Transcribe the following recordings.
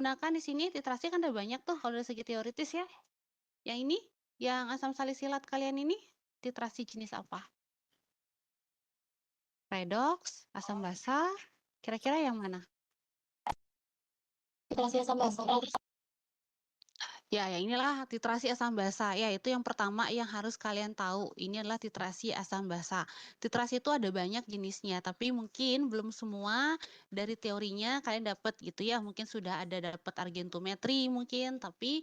gunakan di sini titrasi kan ada banyak tuh kalau dari segi teoritis ya. Yang ini, yang asam salisilat kalian ini, titrasi jenis apa? Redox, asam basa, kira-kira yang mana? Titrasi asam basa. Ya, yang inilah titrasi asam basa. Ya, itu yang pertama yang harus kalian tahu. Ini adalah titrasi asam basa. Titrasi itu ada banyak jenisnya, tapi mungkin belum semua dari teorinya kalian dapat gitu ya. Mungkin sudah ada dapat argentometri mungkin, tapi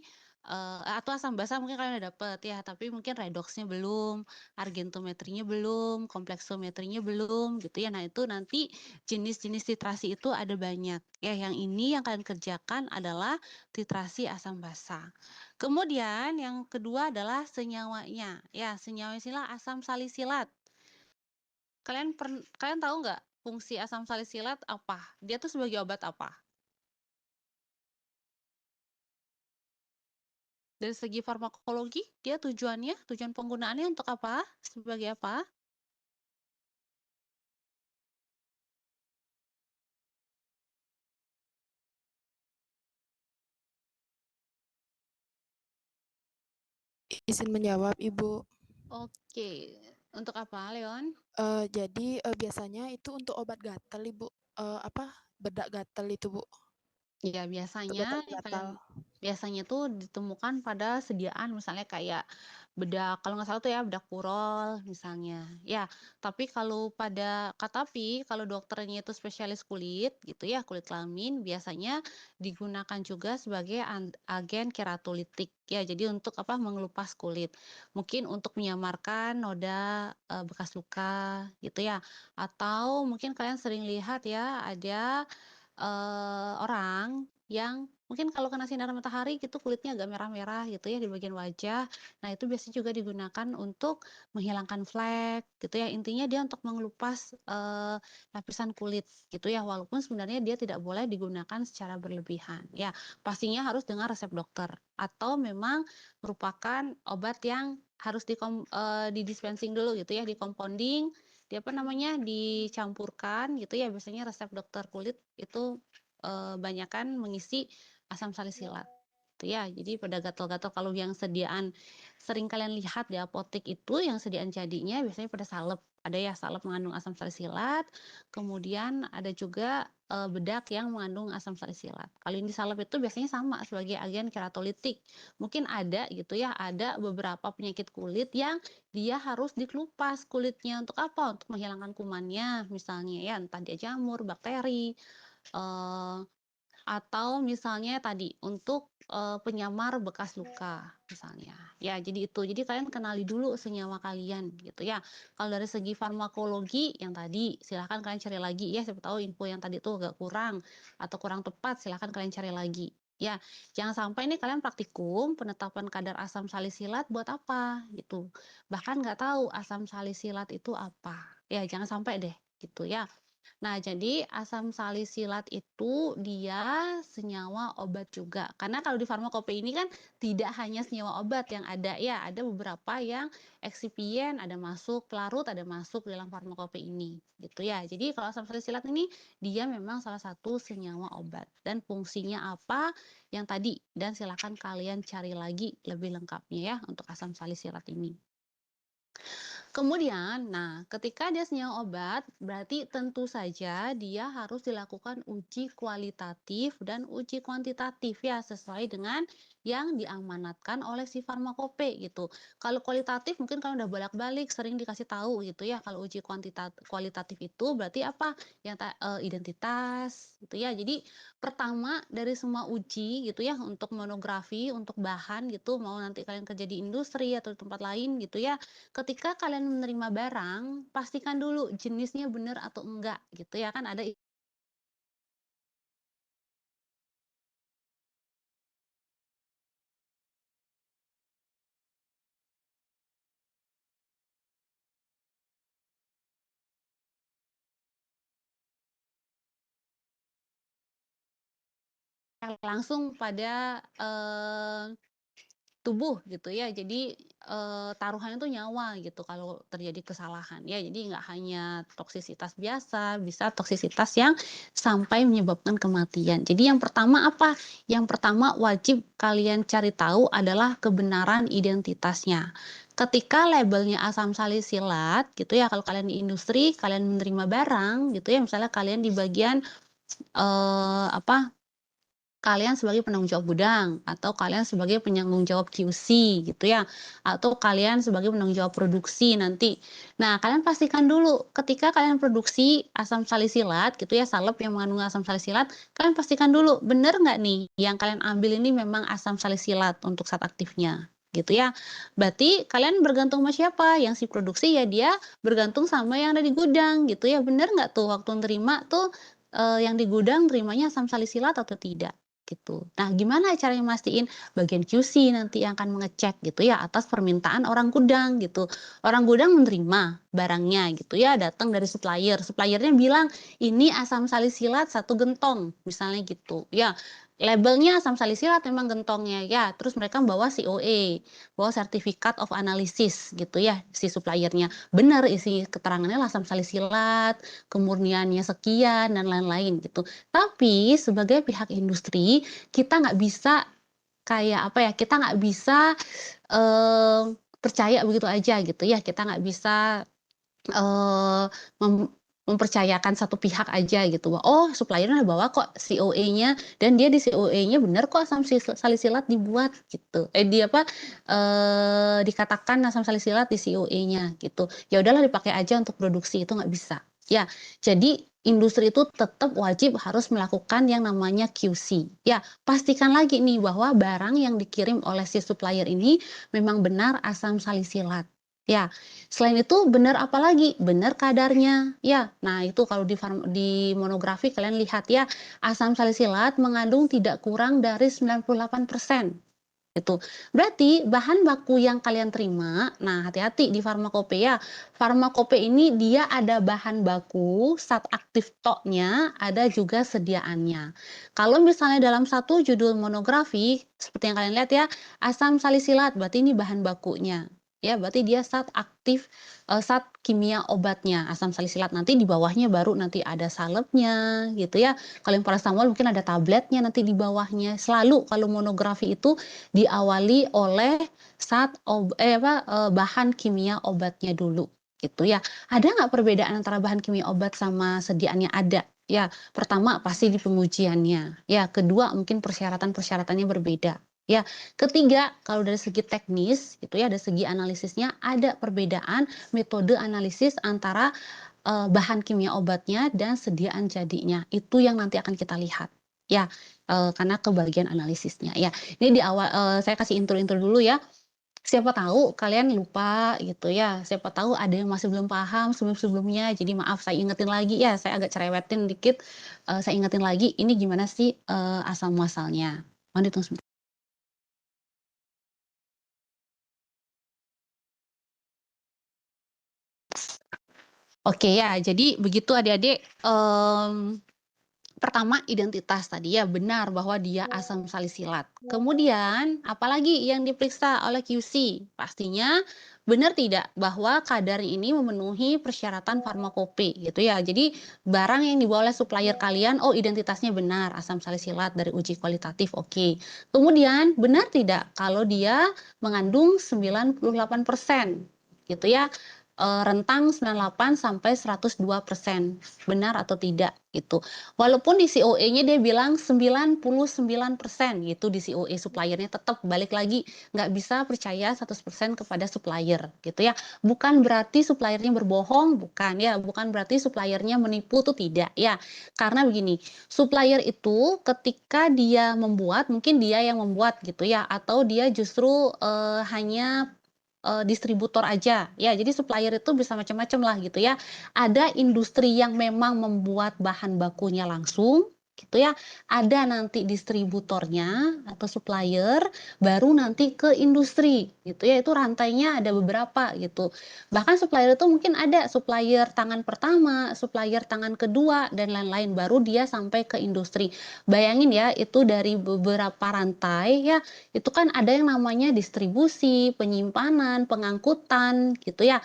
atau asam basa mungkin kalian udah dapat ya, tapi mungkin redoxnya belum, argentometrinya belum, kompleksometrinya belum gitu ya. Nah, itu nanti jenis-jenis titrasi itu ada banyak. Ya, yang ini yang kalian kerjakan adalah titrasi asam basa. Kemudian yang kedua adalah senyawanya. Ya, senyawa istilah asam salisilat. Kalian tahu nggak fungsi asam salisilat apa? Dia tuh sebagai obat apa? Dari segi farmakologi, dia tujuan penggunaannya untuk apa? Sebagai apa? Izin menjawab, Ibu. Oke, untuk apa, Leon? Jadi, biasanya itu untuk obat gatal, Ibu. Apa, bedak gatal itu, Bu, Ya, untuk biasanya yang gatal-gatal. biasanya tuh ditemukan pada sediaan misalnya kayak bedak kalau nggak salah tuh ya bedak Purol misalnya. Ya, tapi kalau dokternya itu spesialis kulit gitu ya, kulit kelamin biasanya digunakan juga sebagai agen keratolitik. Ya, jadi untuk apa? Mengelupas kulit. Mungkin untuk menyamarkan noda, bekas luka gitu ya. Atau mungkin kalian sering lihat ya ada orang yang mungkin kalau kena sinar matahari gitu kulitnya agak merah-merah gitu ya di bagian wajah. Nah, itu biasanya juga digunakan untuk menghilangkan flek gitu ya. Intinya dia untuk mengelupas, lapisan kulit gitu ya, walaupun sebenarnya dia tidak boleh digunakan secara berlebihan. Ya, pastinya harus dengan resep dokter atau memang merupakan obat yang harus di-dispensing dulu gitu ya, di-compounding, apa namanya, dicampurkan gitu ya, biasanya resep dokter kulit itu, banyakan mengisi asam salisilat, gitu ya. Jadi pada gatal-gatal kalau yang sediaan sering kalian lihat di apotek itu yang sediaan jadinya biasanya pada salep. Ada ya salep mengandung asam salisilat, kemudian ada juga, bedak yang mengandung asam salisilat. Kalau yang di salep itu biasanya sama sebagai agen keratolitik. Mungkin ada gitu ya, ada beberapa penyakit kulit yang dia harus dikelupas kulitnya untuk apa? Untuk menghilangkan kumannya misalnya ya, entah dia jamur, bakteri, eee atau misalnya tadi untuk, penyamar bekas luka misalnya. Ya jadi itu, jadi kalian kenali dulu senyawa kalian gitu ya. Kalau dari segi farmakologi yang tadi silahkan kalian cari lagi ya, siapa tahu info yang tadi tuh agak kurang atau kurang tepat silahkan kalian cari lagi. Ya, jangan sampai nih kalian praktikum penetapan kadar asam salisilat buat apa gitu, bahkan nggak tahu asam salisilat itu apa. Ya jangan sampai deh gitu ya. Nah, jadi asam salisilat itu dia senyawa obat juga. Karena kalau di farmakope ini kan tidak hanya senyawa obat yang ada ya, ada beberapa yang eksipien, ada masuk pelarut, ada masuk dalam farmakope ini, gitu ya. Jadi kalau asam salisilat ini dia memang salah satu senyawa obat dan fungsinya apa yang tadi dan silakan kalian cari lagi lebih lengkapnya ya untuk asam salisilat ini. Kemudian, nah, ketika dia senyawa obat, berarti tentu saja dia harus dilakukan uji kualitatif dan uji kuantitatif ya, sesuai dengan yang diamanatkan oleh si farmakope gitu. Kalau kualitatif mungkin kalau udah bolak-balik sering dikasih tahu gitu ya. Kalau uji kualitatif itu berarti apa? Identitas gitu ya. Jadi pertama dari semua uji gitu ya untuk monografi, untuk bahan gitu, mau nanti kalian kerja di industri atau di tempat lain gitu ya. Ketika kalian menerima barang, pastikan dulu jenisnya benar atau enggak gitu ya, kan ada langsung pada, tubuh gitu ya. Jadi, taruhannya tuh nyawa gitu kalau terjadi kesalahan ya. Jadi nggak hanya toksisitas biasa, bisa toksisitas yang sampai menyebabkan kematian. Jadi yang pertama apa? Yang pertama wajib kalian cari tahu adalah kebenaran identitasnya. Ketika labelnya asam salisilat gitu ya, kalau kalian di industri, kalian menerima barang gitu ya, misalnya kalian di bagian, apa, kalian sebagai penanggung jawab gudang, atau kalian sebagai penanggung jawab QC gitu ya, atau kalian sebagai penanggung jawab produksi nanti. Nah, kalian pastikan dulu ketika kalian produksi asam salisilat gitu ya, salep yang mengandung asam salisilat, kalian pastikan dulu bener nggak nih yang kalian ambil ini memang asam salisilat untuk zat aktifnya, gitu ya. Berarti kalian bergantung sama siapa? Yang si produksi ya dia bergantung sama yang ada di gudang gitu ya, bener nggak tuh waktu nerima tuh, yang di gudang terimanya asam salisilat atau tidak? Gitu. Nah, gimana caranya mastiin? Bagian QC nanti yang akan mengecek gitu ya atas permintaan orang gudang gitu. Orang gudang menerima barangnya gitu ya, datang dari supplier. Suppliernya bilang, "Ini asam salisilat 1 gentong," misalnya gitu. Ya, labelnya asam salisilat memang gentongnya ya, terus mereka bawa COA, bawa Certificate of Analysis gitu ya, si suppliernya. Benar isi keterangannya asam salisilat, kemurniannya sekian dan lain-lain gitu. Tapi sebagai pihak industri, kita nggak bisa kayak apa ya, kita nggak bisa, percaya begitu aja gitu ya. Kita nggak bisa, eee, mem mempercayakan satu pihak aja gitu, bahwa, "Oh, supplier-nya bawa kok COA-nya dan dia di COA-nya bener kok asam salisilat dibuat," gitu. Di apa, dikatakan asam salisilat di COA-nya gitu. Ya udahlah dipakai aja untuk produksi, itu nggak bisa. Ya, jadi industri itu tetap wajib harus melakukan yang namanya QC. Ya, pastikan lagi nih bahwa barang yang dikirim oleh si supplier ini memang benar asam salisilat. Ya, selain itu benar apa lagi? Benar kadarnya. Ya, nah itu kalau di monografi kalian lihat ya, asam salisilat mengandung tidak kurang dari 98%. Itu. Berarti bahan baku yang kalian terima, nah hati-hati di farmakopeia. Farmakope ini dia ada bahan baku, zat aktif toknya, ada juga sediaannya. Kalau misalnya dalam satu judul monografi, seperti yang kalian lihat ya, asam salisilat, berarti ini bahan bakunya. Ya, berarti dia zat aktif, zat kimia obatnya, asam salisilat. Nanti di bawahnya baru nanti ada salepnya, gitu ya. Kalau yang paracetamol mungkin ada tabletnya nanti di bawahnya. Selalu kalau monografi itu diawali oleh bahan kimia obatnya dulu, gitu ya. Ada nggak perbedaan antara bahan kimia obat sama sediaannya? Ada. Ya, pertama pasti di pengujiannya. Ya, kedua mungkin persyaratan-persyaratannya berbeda. Ya, ketiga kalau dari segi teknis gitu ya, dari segi analisisnya ada perbedaan metode analisis antara, bahan kimia obatnya dan sediaan jadinya. Itu yang nanti akan kita lihat. Ya, karena ke bagian analisisnya. Ya, ini di awal saya kasih intro-intro dulu ya, siapa tahu kalian lupa gitu ya, siapa tahu ada yang masih belum paham sebelum-sebelumnya, jadi maaf saya ingetin lagi ya, saya agak cerewetin dikit, saya ingetin lagi ini gimana sih, asal muasalnya. Mohon ditunggu sebentar. Oke ya, jadi begitu adik-adik, pertama identitas tadi ya, benar bahwa dia asam salisilat. Kemudian apalagi yang diperiksa oleh QC? Pastinya benar tidak bahwa kadar ini memenuhi persyaratan farmakope gitu ya. Jadi barang yang dibawa oleh supplier kalian, oh identitasnya benar asam salisilat dari uji kualitatif, oke. Kemudian benar tidak kalau dia mengandung 98% gitu ya, rentang 98 sampai 102%, benar atau tidak gitu. Walaupun di COE-nya dia bilang 99% gitu di COE suppliernya, tetap balik lagi nggak bisa percaya 100% kepada supplier gitu ya. Bukan berarti suppliernya berbohong, bukan ya, bukan berarti suppliernya menipu tuh tidak ya. Karena begini, supplier itu ketika dia membuat, mungkin dia yang membuat gitu ya, atau dia justru, hanya distributor aja, ya jadi supplier itu bisa macam-macam lah gitu ya. Ada industri yang memang membuat bahan bakunya langsung, gitu ya. Ada nanti distributornya atau supplier, baru nanti ke industri gitu ya, itu rantainya ada beberapa gitu. Bahkan supplier itu mungkin ada supplier tangan pertama, supplier tangan kedua, dan lain-lain, baru dia sampai ke industri. Bayangin ya, itu dari beberapa rantai ya, itu kan ada yang namanya distribusi, penyimpanan, pengangkutan gitu ya.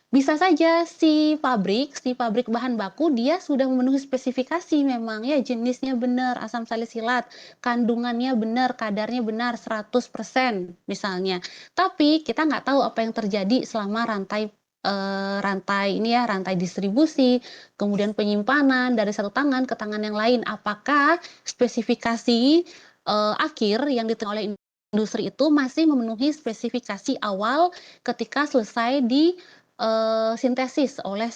Bisa saja si pabrik bahan baku dia sudah memenuhi spesifikasi memang ya, jenisnya benar, asam salisilat, kandungannya benar, kadarnya benar 100% misalnya. Tapi kita nggak tahu apa yang terjadi selama rantai ini ya, rantai distribusi, kemudian penyimpanan dari satu tangan ke tangan yang lain. Apakah spesifikasi, akhir yang diterima oleh industri itu masih memenuhi spesifikasi awal ketika selesai sintesis oleh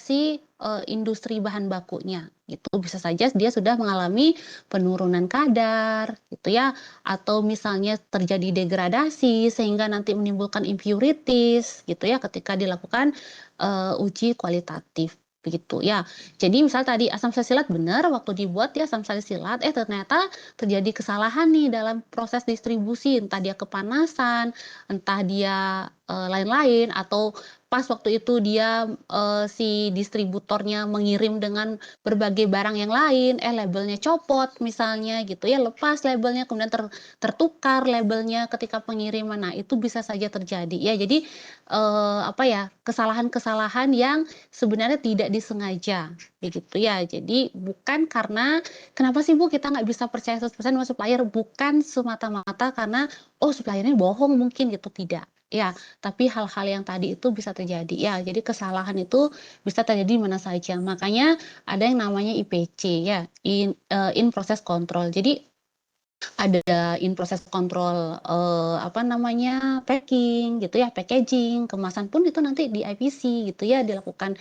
industri bahan bakunya, gitu. Bisa saja dia sudah mengalami penurunan kadar, gitu ya, atau misalnya terjadi degradasi sehingga nanti menimbulkan impurities, gitu ya, ketika dilakukan, uji kualitatif, begitu ya. Jadi misal tadi asam salisilat benar waktu dibuat dia asam salisilat, ternyata terjadi kesalahan nih dalam proses distribusi, entah dia kepanasan, entah dia, lain-lain, atau pas waktu itu dia, si distributornya mengirim dengan berbagai barang yang lain, labelnya copot misalnya gitu ya, lepas labelnya kemudian tertukar labelnya ketika pengiriman. Nah, itu bisa saja terjadi ya. Jadi, apa ya, kesalahan-kesalahan yang sebenarnya tidak disengaja, begitu ya. Jadi bukan karena, "Kenapa sih Bu kita nggak bisa percaya 100% sama supplier?" Bukan semata-mata karena, "Oh supplier-nya bohong," mungkin gitu, tidak. Ya, tapi hal-hal yang tadi itu bisa terjadi. Ya, jadi kesalahan itu bisa terjadi di mana saja. Makanya ada yang namanya IPC ya, in process control. Jadi ada in process control, apa namanya, packing gitu ya, packaging, kemasan pun itu nanti di IPC gitu ya, dilakukan,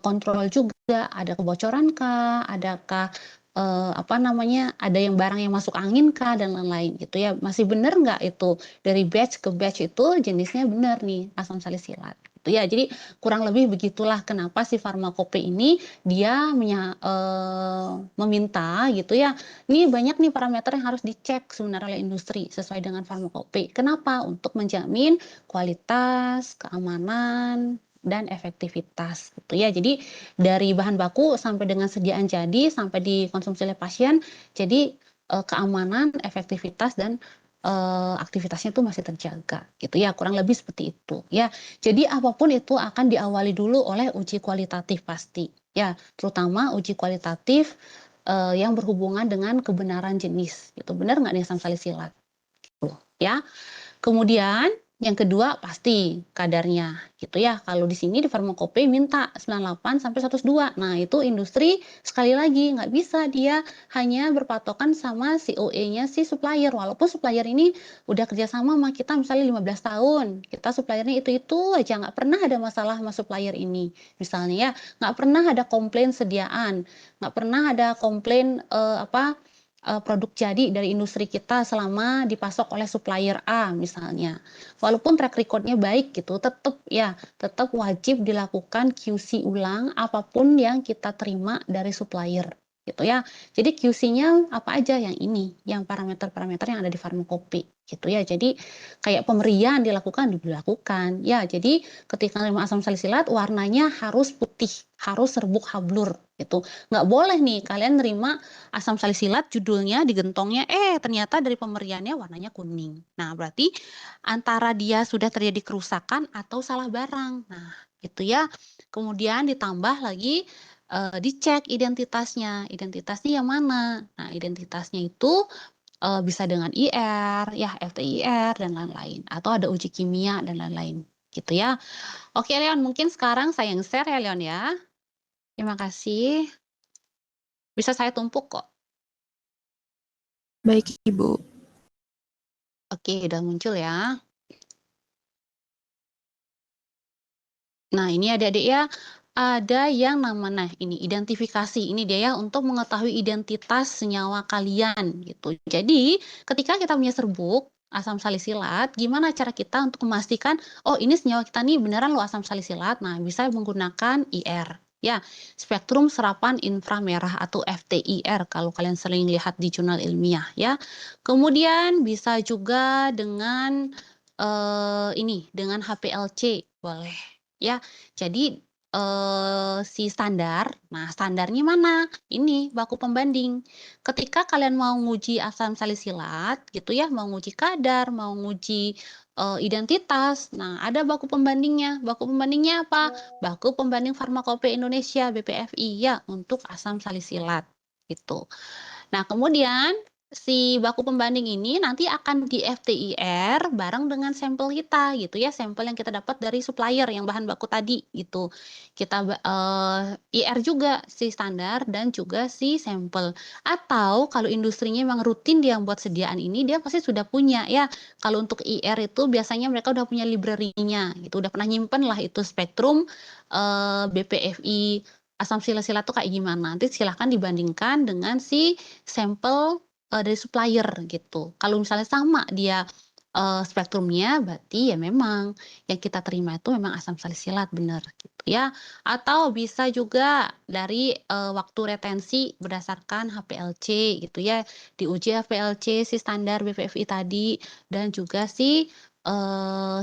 kontrol juga, ada kebocoran kah, adakah, apa namanya, ada yang barang yang masuk angin kah, dan lain-lain gitu ya. Masih benar nggak itu, dari batch ke batch itu jenisnya benar nih, asam salisilat, gitu ya. Jadi kurang lebih begitulah kenapa si Farmakope ini dia meminta gitu ya, ini banyak nih parameter yang harus dicek sebenarnya oleh industri sesuai dengan farmakope. Kenapa? Untuk menjamin kualitas, keamanan, dan efektivitas gitu ya. Jadi dari bahan baku sampai dengan sediaan jadi sampai dikonsumsi oleh pasien, jadi keamanan, efektivitas, dan aktivitasnya itu masih terjaga gitu ya. Kurang lebih seperti itu ya. Jadi apapun itu akan diawali dulu oleh uji kualitatif pasti ya, terutama uji kualitatif yang berhubungan dengan kebenaran jenis gitu, benar nggak nih asam salisilat, gitu ya. Kemudian yang kedua pasti kadarnya gitu ya. Kalau di sini di farmakope minta 98 sampai 102. Nah, itu industri sekali lagi nggak bisa dia hanya berpatokan sama COE-nya si supplier. Walaupun supplier ini udah kerjasama sama kita misalnya 15 tahun, kita suppliernya itu-itu aja, nggak pernah ada masalah sama supplier ini. Misalnya ya, nggak pernah ada komplain sediaan, nggak pernah ada komplain produk jadi dari industri kita selama dipasok oleh supplier A misalnya. Walaupun track record-nya baik gitu, tetap wajib dilakukan QC ulang apapun yang kita terima dari supplier gitu ya. Jadi QC-nya apa aja yang ini, yang parameter-parameter yang ada di farmakope gitu ya. Jadi kayak pemerian dilakukan. Ya, jadi ketika nerima asam salisilat warnanya harus putih, harus serbuk hablur gitu. Nggak boleh nih kalian nerima asam salisilat judulnya di gentongnya, ternyata dari pemberiannya warnanya kuning. Nah, berarti antara dia sudah terjadi kerusakan atau salah barang. Nah, itu ya. Kemudian ditambah lagi, dicek identitasnya. Identitasnya yang mana? Nah, identitasnya itu, bisa dengan IR, ya FTIR dan lain-lain, atau ada uji kimia dan lain-lain, gitu ya. Oke Leon, mungkin sekarang saya yang share ya Leon ya. Terima kasih. Bisa saya tumpuk kok. Baik, Ibu. Oke, udah muncul ya. Nah, ini adik-adik ya, ada yang nah ini identifikasi, ini dia ya untuk mengetahui identitas senyawa kalian gitu. Jadi, ketika kita punya serbuk asam salisilat, gimana cara kita untuk memastikan, oh ini senyawa kita nih beneran loh asam salisilat. Nah, bisa menggunakan IR ya, spektrum serapan inframerah atau FTIR kalau kalian sering lihat di jurnal ilmiah ya. Kemudian bisa juga dengan, ini, dengan HPLC boleh ya. Jadi, si standar, nah standarnya mana? Ini baku pembanding. Ketika kalian mau nguji asam salisilat gitu ya, mau nguji kadar, mau nguji, identitas, nah ada baku pembandingnya. Baku pembandingnya apa? Baku Pembanding Farmakope Indonesia (BPFI) ya untuk asam salisilat gitu. Nah, kemudian si baku pembanding ini nanti akan di-FTIR bareng dengan sampel kita gitu ya, sampel yang kita dapat dari supplier yang bahan baku tadi gitu. Kita IR juga si standar dan juga si sampel. Atau kalau industrinya memang rutin dia buat sediaan ini, dia pasti sudah punya ya. Kalau untuk IR itu biasanya mereka udah punya library-nya gitu, udah pernah nyimpen lah itu spektrum, BPFI asam silasilat tuh kayak gimana. Nanti silahkan dibandingkan dengan si sampel, dari supplier gitu. Kalau misalnya sama dia, spektrumnya berarti ya memang yang kita terima itu memang asam salisilat, bener gitu ya. Atau bisa juga dari, waktu retensi berdasarkan HPLC gitu ya. Diuji HPLC si standar BPFI tadi dan juga si,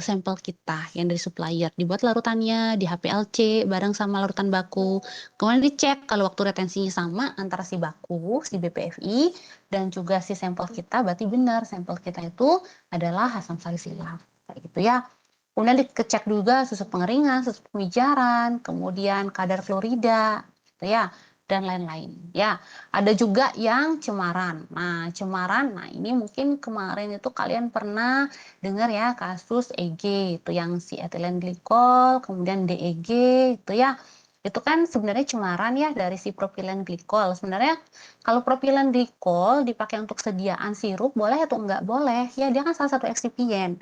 sampel kita yang dari supplier. Dibuat larutannya di HPLC bareng sama larutan baku. Kemudian dicek kalau waktu retensinya sama antara si baku, si BPFI, dan juga si sampel kita, berarti benar sampel kita itu adalah asam salisilat, kayak gitu ya. Kemudian dicek juga susu pengeringan, susu pemijaran, kemudian kadar fluorida, gitu ya, dan lain-lain, ya. Ada juga yang cemaran. Nah, cemaran, nah ini mungkin kemarin itu kalian pernah dengar ya kasus EG, itu yang si etilen glikol, kemudian DEG, itu ya. Itu kan sebenarnya cemaran ya dari si propilen glikol. Sebenarnya kalau propilen glikol dipakai untuk sediaan sirup boleh atau enggak boleh? Ya dia kan salah satu eksipien,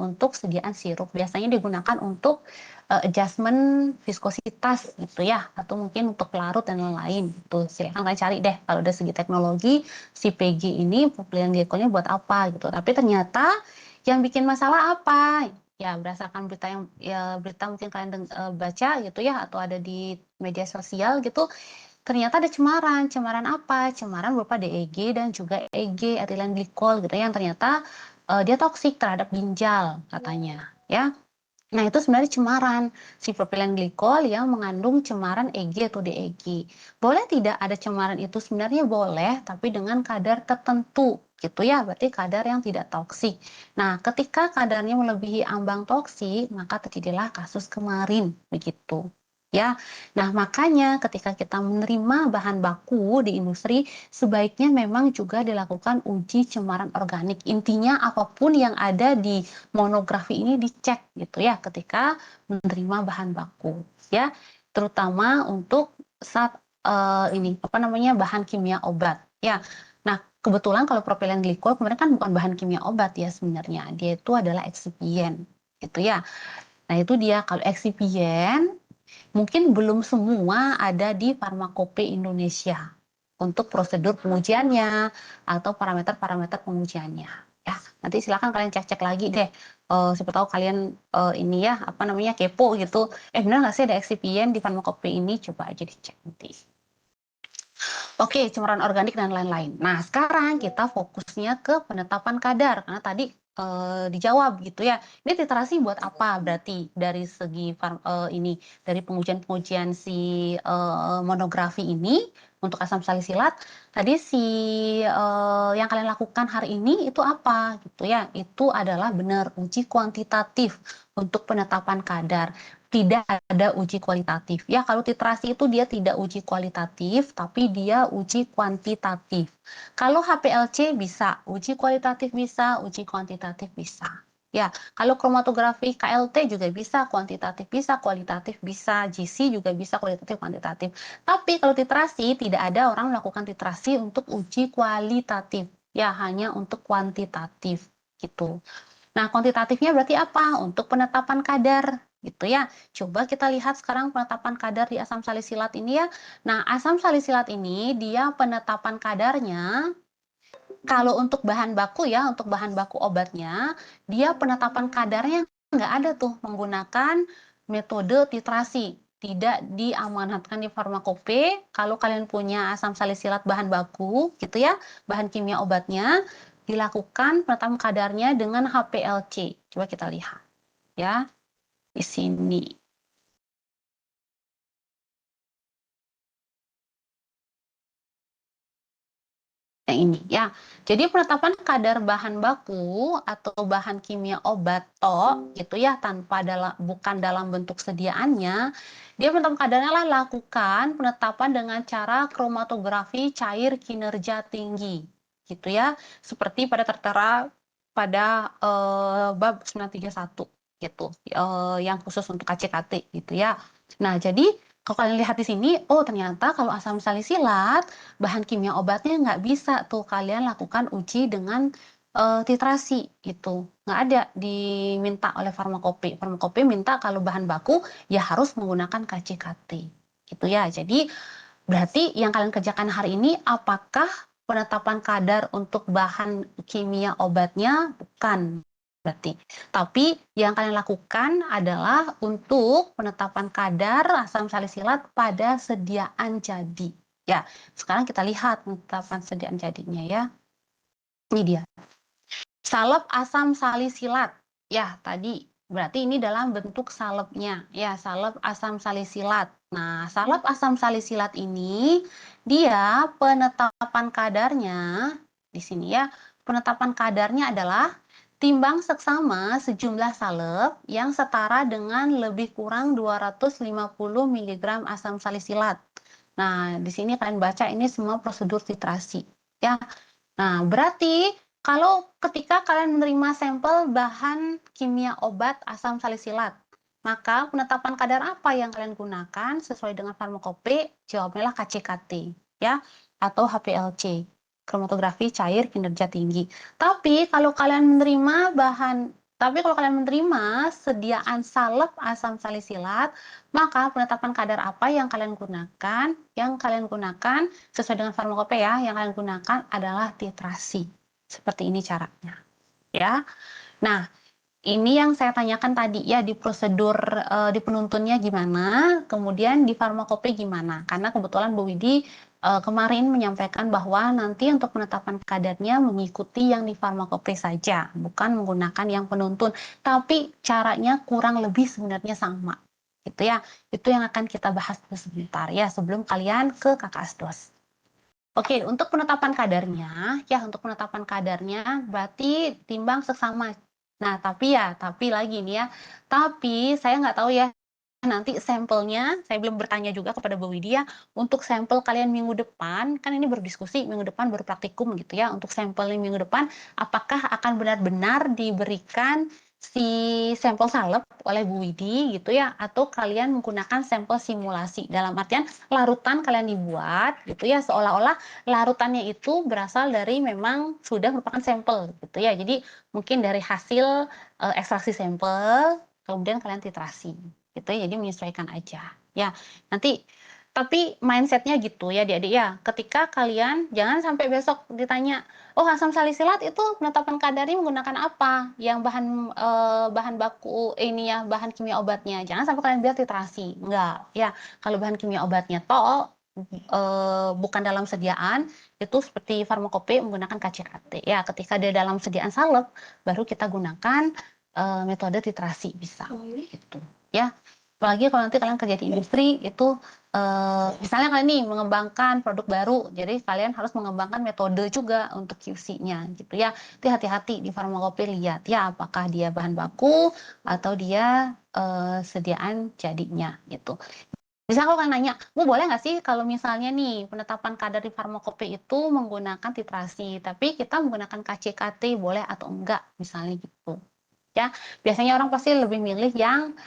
untuk sediaan sirup. Biasanya digunakan untuk, adjustment viskositas gitu ya, atau mungkin untuk pelarut dan lain-lain gitu. Silahkan kalian cari deh kalau dari segi teknologi si PG ini propilen glikolnya buat apa gitu. Tapi ternyata yang bikin masalah apa? Ya berdasarkan berita yang ya berita mungkin kalian baca gitu ya atau ada di media sosial gitu, ternyata ada cemaran. Cemaran apa? Cemaran berupa DEG dan juga EG, etilen glikol gitu ya, yang ternyata, dia toksik terhadap ginjal katanya, ya. Nah, itu sebenarnya cemaran, si propilen glikol yang mengandung cemaran EG atau DEG. Boleh tidak ada cemaran itu? Sebenarnya boleh, tapi dengan kadar tertentu, gitu ya, berarti kadar yang tidak toksik. Nah, ketika kadarnya melebihi ambang toksik, maka terjadilah kasus kemarin, begitu. Ya, nah makanya ketika kita menerima bahan baku di industri, sebaiknya memang juga dilakukan uji cemaran organik. Intinya apapun yang ada di monografi ini dicek gitu ya ketika menerima bahan baku ya, terutama untuk saat, ini apa namanya, bahan kimia obat ya. Nah, kebetulan kalau propilen glikol kemarin kan bukan bahan kimia obat ya sebenarnya, dia itu adalah eksipien gitu ya. Nah itu dia, kalau eksipien mungkin belum semua ada di Farmakope Indonesia untuk prosedur pengujiannya atau parameter-parameter pengujiannya ya. Nanti silakan kalian cek-cek lagi deh, siapa tahu kalian, ini ya, apa namanya, kepo gitu, benar nggak sih ada eksipien di Farmakope ini? Coba aja dicek nanti. Oke, cemaran organik dan lain-lain. Nah, sekarang kita fokusnya ke penetapan kadar, karena tadi, dijawab gitu ya. Ini titrasi buat apa berarti dari segi ini, dari pengujian-pengujian si, monografi ini untuk asam salisilat, tadi si, yang kalian lakukan hari ini itu apa gitu ya, itu adalah benar uji kuantitatif untuk penetapan kadar. Tidak ada uji kualitatif. Ya, kalau titrasi itu dia tidak uji kualitatif, tapi dia uji kuantitatif. Kalau HPLC bisa, uji kualitatif bisa, uji kuantitatif bisa. Ya, kalau kromatografi KLT juga bisa, kuantitatif bisa, kualitatif bisa, GC juga bisa, kualitatif, kuantitatif. Tapi kalau titrasi, tidak ada orang melakukan titrasi untuk uji kualitatif. Ya, hanya untuk kuantitatif gitu. Nah, kuantitatifnya berarti apa? Untuk penetapan kadar, gitu ya. Coba kita lihat sekarang penetapan kadar di asam salisilat ini ya. Nah, asam salisilat ini dia penetapan kadarnya, kalau untuk bahan baku ya, untuk bahan baku obatnya, dia penetapan kadarnya nggak ada tuh menggunakan metode titrasi. tidak diamanatkan di farmakope. Kalau kalian punya asam salisilat bahan baku, gitu ya, bahan kimia obatnya, dilakukan penetapan kadarnya dengan HPLC. Coba kita lihat, ya, di sini. Yang ini, ya. Jadi penetapan kadar bahan baku atau bahan kimia obat gitu ya, bukan dalam bentuk sediaannya, dia penetapan kadarnya lah lakukan penetapan dengan cara kromatografi cair kinerja tinggi, gitu ya. Seperti tertera pada bab 931 gitu, yang khusus untuk KCKT gitu ya. Nah, jadi kalau kalian lihat di sini, oh ternyata kalau asam salisilat bahan kimia obatnya nggak bisa tuh kalian lakukan uji dengan titrasi itu, nggak ada diminta oleh farmakope. Farmakope minta kalau bahan baku ya harus menggunakan KCKT gitu ya. Jadi berarti yang kalian kerjakan hari ini apakah penetapan kadar untuk bahan kimia obatnya? Bukan berarti. Tapi yang kalian lakukan adalah untuk penetapan kadar asam salisilat pada sediaan jadi. Ya, sekarang kita lihat penetapan sediaan jadinya ya. Ini dia. Salep asam salisilat. Ya, tadi berarti ini dalam bentuk salepnya. Ya, salep asam salisilat. Nah, salep asam salisilat ini dia penetapan kadarnya di sini ya. Penetapan kadarnya adalah timbang seksama sejumlah salep yang setara dengan lebih kurang 250 mg asam salisilat. Nah, di sini kalian baca ini semua prosedur titrasi ya. Nah, berarti kalau ketika kalian menerima sampel bahan kimia obat asam salisilat, maka penetapan kadar apa yang kalian gunakan sesuai dengan farmakope? Jawabnya KCKT ya, atau HPLC, kromatografi cair kinerja tinggi. Tapi kalau kalian menerima sediaan salep asam salisilat, maka penetapan kadar apa yang kalian gunakan? Yang kalian gunakan sesuai dengan farmakope ya, yang kalian gunakan adalah titrasi. Seperti ini caranya, ya. Nah, ini yang saya tanyakan tadi ya di prosedur di penuntunnya gimana, kemudian di farmakope gimana. Karena kebetulan Bu Widi kemarin menyampaikan bahwa nanti untuk penetapan kadarnya mengikuti yang di farmakope saja, bukan menggunakan yang penuntun. Tapi caranya kurang lebih sebenarnya sama. Gitu ya. Itu yang akan kita bahas sebentar ya sebelum kalian ke KKASDOS. Oke, untuk penetapan kadarnya, berarti timbang seksama. Nah, tapi lagi nih ya, tapi saya nggak tahu ya, nanti sampelnya, saya belum bertanya juga kepada Bu Widya, untuk sampel kalian minggu depan, kan ini berdiskusi, minggu depan baru praktikum gitu ya, untuk sampelnya minggu depan, apakah akan benar-benar diberikan si sampel salep oleh Bu Widi gitu ya, atau kalian menggunakan sampel simulasi, dalam artian larutan kalian dibuat gitu ya, seolah-olah larutannya itu berasal dari memang sudah merupakan sampel gitu ya. Jadi mungkin dari hasil ekstraksi sampel kemudian kalian titrasi gitu ya. Jadi menyesuaikan aja. Ya, nanti tapi mindsetnya gitu ya adik-adik ya. Ketika kalian jangan sampai besok ditanya, oh asam salisilat itu penetapan kadarnya menggunakan apa? Yang bahan baku ini ya, bahan kimia obatnya. Jangan sampai kalian bilang titrasi. Enggak, ya. Kalau bahan kimia obatnya bukan dalam sediaan, itu seperti farmakope menggunakan KCKT. Ya, ketika dia dalam sediaan salep, baru kita gunakan metode titrasi bisa. Gitu. Ya, apalagi kalau nanti kalian kerja di industri itu misalnya kalian nih mengembangkan produk baru, jadi kalian harus mengembangkan metode juga untuk QC-nya gitu ya. Itu hati-hati di farmakope lihat ya apakah dia bahan baku atau dia sediaan jadinya gitu. Misalnya kalau kalian nanya, Bu boleh nggak sih kalau misalnya nih penetapan kadar di farmakope itu menggunakan titrasi, tapi kita menggunakan KCKT boleh atau enggak, misalnya gitu. Ya, biasanya orang pasti lebih milih yang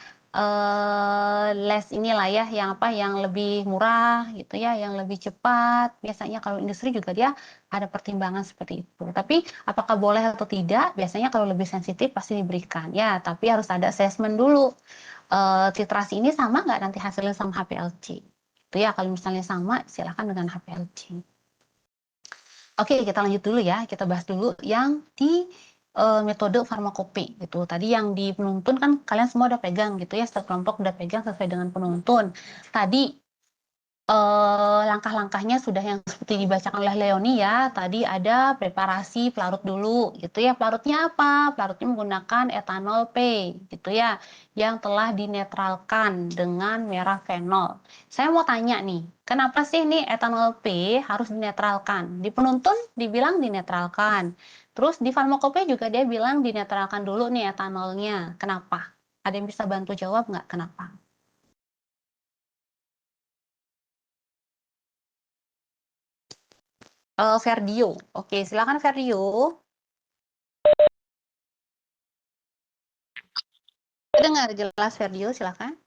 yang lebih murah gitu ya, yang lebih cepat. Biasanya kalau industri juga dia ada pertimbangan seperti itu. Tapi apakah boleh atau tidak? Biasanya kalau lebih sensitif pasti diberikan. Ya, tapi harus ada assessment dulu. Titrasi ini sama nggak nanti hasilnya sama HPLC? Itu ya, kalau misalnya sama, silakan dengan HPLC. Oke, kita lanjut dulu ya. Kita bahas dulu yang di metode farmakope gitu. Tadi yang di penuntun kan kalian semua udah pegang gitu ya, setiap kelompok udah pegang sesuai dengan penuntun. Tadi langkah-langkahnya sudah yang seperti dibacakan oleh Leonie ya. Tadi ada preparasi pelarut dulu gitu ya. Pelarutnya apa? Pelarutnya menggunakan etanol P gitu ya, yang telah dinetralkan dengan merah fenol. Saya mau tanya nih, kenapa sih nih etanol P harus dinetralkan? Di penuntun dibilang dinetralkan. Terus di farmakope juga dia bilang dinetralkan dulu nih etanolnya. Kenapa? Ada yang bisa bantu jawab nggak kenapa? Ferdio. Oke, silakan Ferdio. Dengar jelas Ferdio, silakan.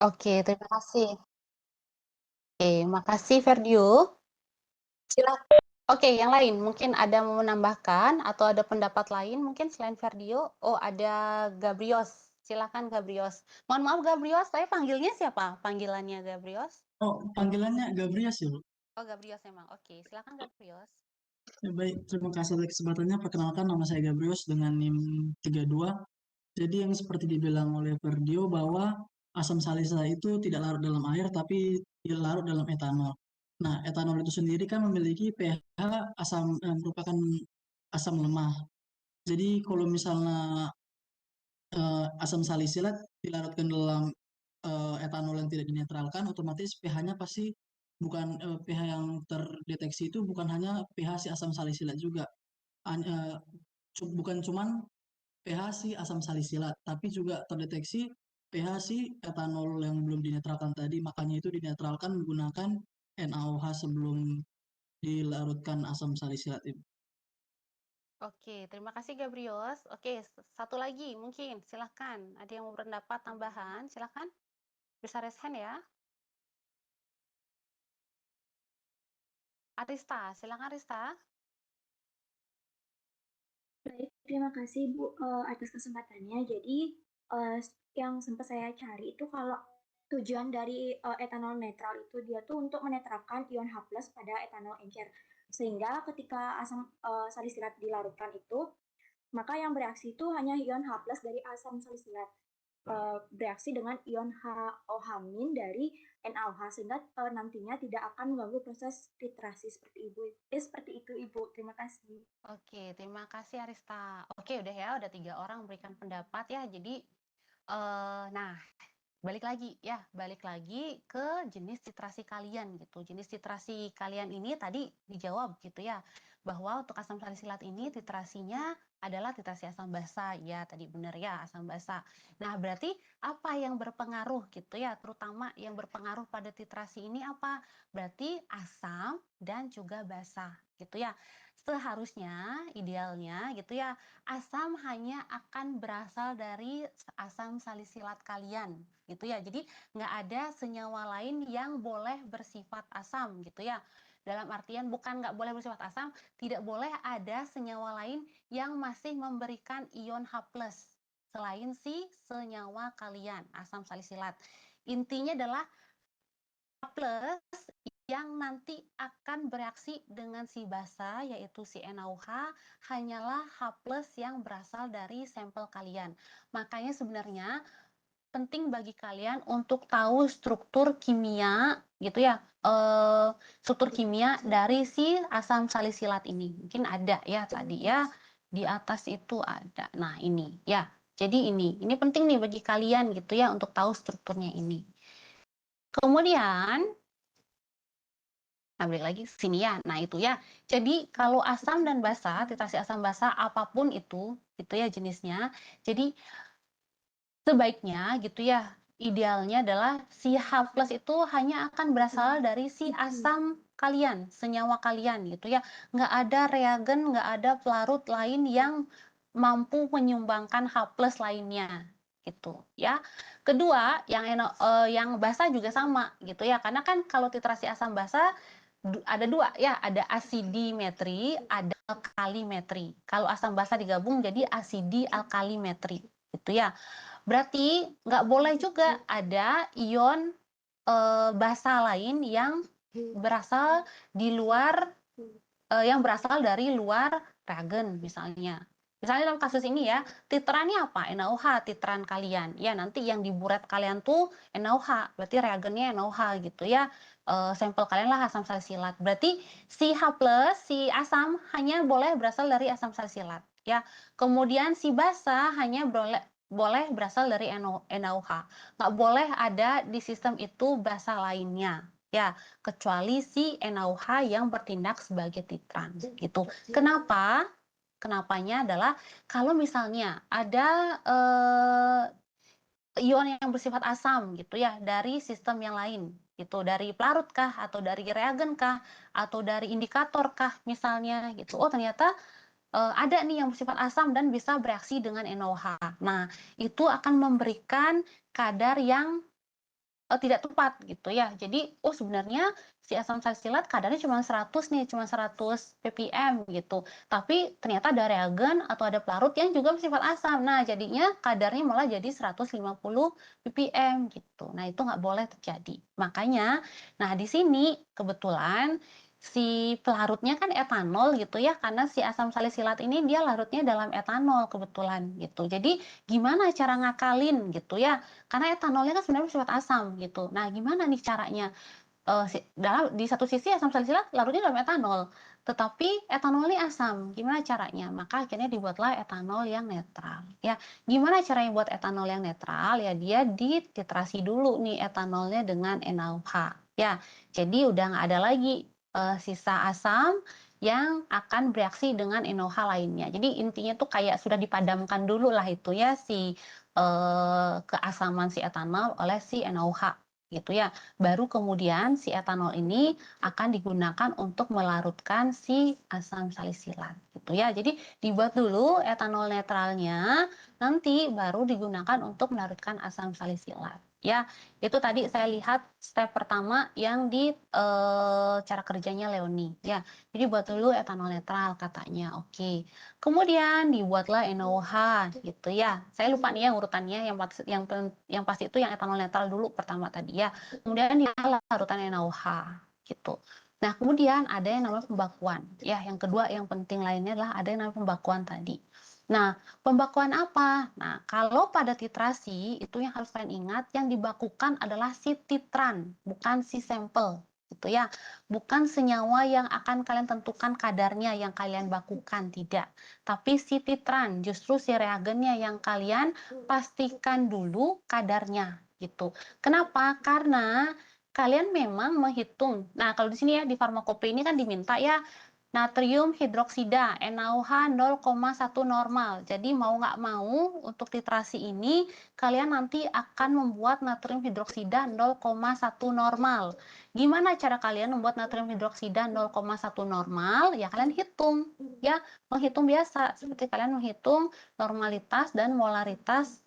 Oke, terima kasih. Oke, makasih Ferdio. Silakan. Oke, yang lain mungkin ada mau menambahkan atau ada pendapat lain mungkin selain Ferdio? Oh, ada Gabrios. Silakan Gabrios. Mohon maaf Gabrios, saya panggilnya siapa? Panggilannya Gabrios? Oh, panggilannya Gabrias ya, Bu? Oh, Gabrios memang. Oke, silakan Gabrios. Ya, baik, terima kasih atas kesempatannya. Perkenalkan, nama saya Gabrius dengan NIM 32. Jadi yang seperti dibilang oleh Verdio bahwa asam salisa itu tidak larut dalam air, tapi dia larut dalam etanol. Nah, etanol itu sendiri kan memiliki pH merupakan asam lemah. Jadi kalau misalnya asam salisilat dilarutkan dalam etanol yang tidak dinetralkan, otomatis pH-nya pasti bukan pH yang terdeteksi itu bukan hanya pH si asam salisilat juga, bukan cuman pH si asam salisilat, tapi juga terdeteksi pH si etanol yang belum dinetralkan tadi, makanya itu dinetralkan menggunakan NaOH sebelum dilarutkan asam salisilat itu. Oke, terima kasih Gabrios. Oke, satu lagi mungkin silakan. Ada yang mau berpendapat tambahan? Silakan. Bisa raise hand ya. Arista, silakan Arista. Baik, terima kasih Bu atas kesempatannya. Jadi yang sempat saya cari itu kalau tujuan dari etanol netral itu dia tuh untuk menetralkan ion H+ pada etanol encer. Sehingga ketika asam salisilat dilarutkan itu, maka yang bereaksi itu hanya ion H+ dari asam salisilat. Bereaksi dengan ion HOH- dari NaOH sehingga nantinya tidak akan mengganggu proses titrasi seperti seperti itu Ibu. Terima kasih. Oke, terima kasih Arista. Oke, udah ya, udah 3 orang memberikan pendapat ya. Jadi, nah, balik lagi ke jenis titrasi kalian gitu. Jenis titrasi kalian ini tadi dijawab gitu ya, bahwa untuk asam salisilat ini titrasinya adalah titrasi asam basa. Ya, tadi benar ya, asam basa. Nah, berarti apa yang berpengaruh gitu ya, terutama yang berpengaruh pada titrasi ini apa? Berarti asam dan juga basa gitu ya. Seharusnya, idealnya gitu ya, asam hanya akan berasal dari asam salisilat kalian gitu ya. Jadi nggak ada senyawa lain yang boleh bersifat asam gitu ya. Dalam artian bukan nggak boleh bersifat asam, tidak boleh ada senyawa lain yang masih memberikan ion H+ selain si senyawa kalian, asam salisilat. Intinya adalah H+ yang nanti akan bereaksi dengan si basa yaitu si NaOH hanyalah H+ yang berasal dari sampel kalian. Makanya sebenarnya penting bagi kalian untuk tahu struktur kimia gitu ya, struktur kimia dari si asam salisilat ini. Mungkin ada ya tadi ya di atas itu ada. Nah ini ya. Jadi ini penting nih bagi kalian gitu ya untuk tahu strukturnya ini. Kemudian balik lagi sini ya. Nah, itu ya. Jadi kalau asam dan basa, titrasi asam basa apapun itu ya jenisnya. Jadi sebaiknya gitu ya, idealnya adalah si H+ itu hanya akan berasal dari si asam kalian, senyawa kalian gitu ya. Nggak ada reagen, nggak ada pelarut lain yang mampu menyumbangkan H+ lainnya gitu ya. Kedua, yang basa juga sama gitu ya, karena kan kalau titrasi asam basa ada 2 ya, ada asidimetri, ada alkalimetri. Kalau asam basa digabung jadi asidi alkalimetri gitu ya. Berarti nggak boleh juga ada ion basa lain yang berasal di luar yang berasal dari luar reagen misalnya. Misalnya dalam kasus ini ya, titrannya apa? NaOH titran kalian. Ya, nanti yang di buret kalian tuh NaOH, berarti reagennya NaOH gitu ya. Sampel kalian lah asam salisilat. Berarti si H+, si asam hanya boleh berasal dari asam salisilat ya. Kemudian si basa hanya boleh berasal dari NaOH. Nggak boleh ada di sistem itu basa lainnya. Ya, kecuali si NaOH yang bertindak sebagai titran gitu. Kenapa? Kenapanya adalah kalau misalnya ada ion yang bersifat asam gitu ya dari sistem yang lain gitu, dari pelarut kah atau dari reagen kah atau dari indikator kah misalnya gitu. Oh, ternyata ada nih yang bersifat asam dan bisa bereaksi dengan NaOH. Nah, itu akan memberikan kadar yang tidak tepat gitu ya. Jadi, oh sebenarnya si asam salisilat kadarnya cuma 100 nih, cuma 100 ppm gitu. Tapi ternyata ada reagen atau ada pelarut yang juga bersifat asam. Nah, jadinya kadarnya malah jadi 150 ppm gitu. Nah, itu nggak boleh terjadi. Makanya, nah di sini kebetulan si pelarutnya kan etanol gitu ya, karena si asam salisilat ini dia larutnya dalam etanol kebetulan gitu. Jadi, gimana cara ngakalin gitu ya? Karena etanolnya kan sebenarnya bersifat asam gitu. Nah, gimana nih caranya? Di satu sisi asam salisilat larutnya dalam etanol, tetapi etanol ini asam. Gimana caranya? Maka akhirnya dibuatlah etanol yang netral. Ya, gimana caranya buat etanol yang netral? Ya, dia dititrasi dulu nih etanolnya dengan NaOH. Ya, jadi udah nggak ada lagi sisa asam yang akan bereaksi dengan NaOH lainnya. Jadi intinya tuh kayak sudah dipadamkan dulu lah itu ya si keasaman si etanol oleh si NaOH gitu ya. Baru kemudian si etanol ini akan digunakan untuk melarutkan si asam salisilat gitu ya. Jadi dibuat dulu etanol netralnya, nanti baru digunakan untuk melarutkan asam salisilat. Ya, itu tadi saya lihat step pertama yang di cara kerjanya Leoni. Ya, jadi buat dulu etanol netral katanya. Oke. Kemudian dibuatlah NaOH gitu ya. Saya lupa nih ya urutannya, yang pasti itu yang etanol netral dulu pertama tadi ya. Kemudian larutan NaOH gitu. Nah, kemudian ada yang namanya pembakuan. Ya, yang kedua yang penting lainnya adalah ada yang namanya pembakuan tadi. Nah, pembakuan apa? Nah, kalau pada titrasi itu yang harus kalian ingat, yang dibakukan adalah si titran, bukan si sampel gitu ya. Bukan senyawa yang akan kalian tentukan kadarnya yang kalian bakukan, tidak. Tapi si titran, justru si reagennya yang kalian pastikan dulu kadarnya gitu. Kenapa? Karena kalian memang menghitung. Nah, kalau di sini ya di farmakope ini kan diminta ya natrium hidroksida NaOH 0,1 normal. Jadi mau nggak mau untuk titrasi ini kalian nanti akan membuat natrium hidroksida 0,1 normal. Gimana cara kalian membuat natrium hidroksida 0,1 normal? Ya kalian hitung ya, menghitung biasa seperti kalian menghitung normalitas dan molaritas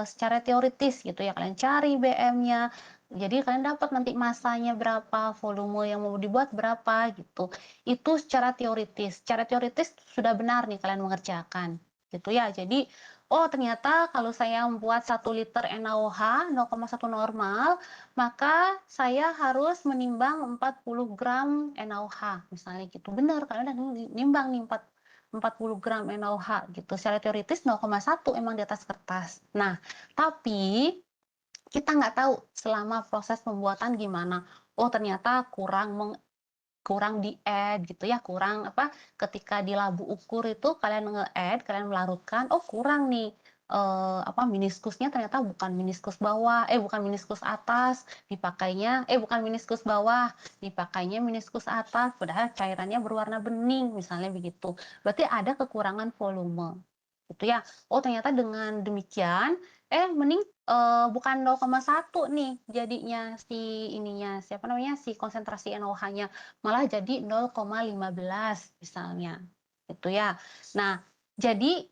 secara teoritis gitu ya. Kalian cari BM-nya. Jadi kalian dapat nanti masanya berapa, volume yang mau dibuat berapa gitu. Itu secara teoritis. Secara teoritis sudah benar nih kalian mengerjakan gitu ya. Jadi oh ternyata kalau saya membuat 1 liter NaOH 0,1 normal, maka saya harus menimbang 40 gram NaOH misalnya gitu. Benar, kalian udah nimbang nih 40 gram NaOH gitu. Secara teoritis 0,1 emang di atas kertas. Nah, tapi kita nggak tahu selama proses pembuatan gimana. Oh ternyata kurang di-add gitu ya, kurang apa, ketika di labu ukur itu kalian nge-add, kalian melarutkan, oh kurang nih, meniskusnya ternyata bukan meniskus bawah, bukan meniskus atas, bukan meniskus bawah, dipakainya meniskus atas, padahal cairannya berwarna bening, misalnya begitu. Berarti ada kekurangan volume. gitu ya. Oh ternyata dengan demikian, mending bukan 0,1 nih jadinya si ininya, siapa namanya, si konsentrasi NaOH-nya, malah jadi 0,15 misalnya, gitu ya. Nah, jadi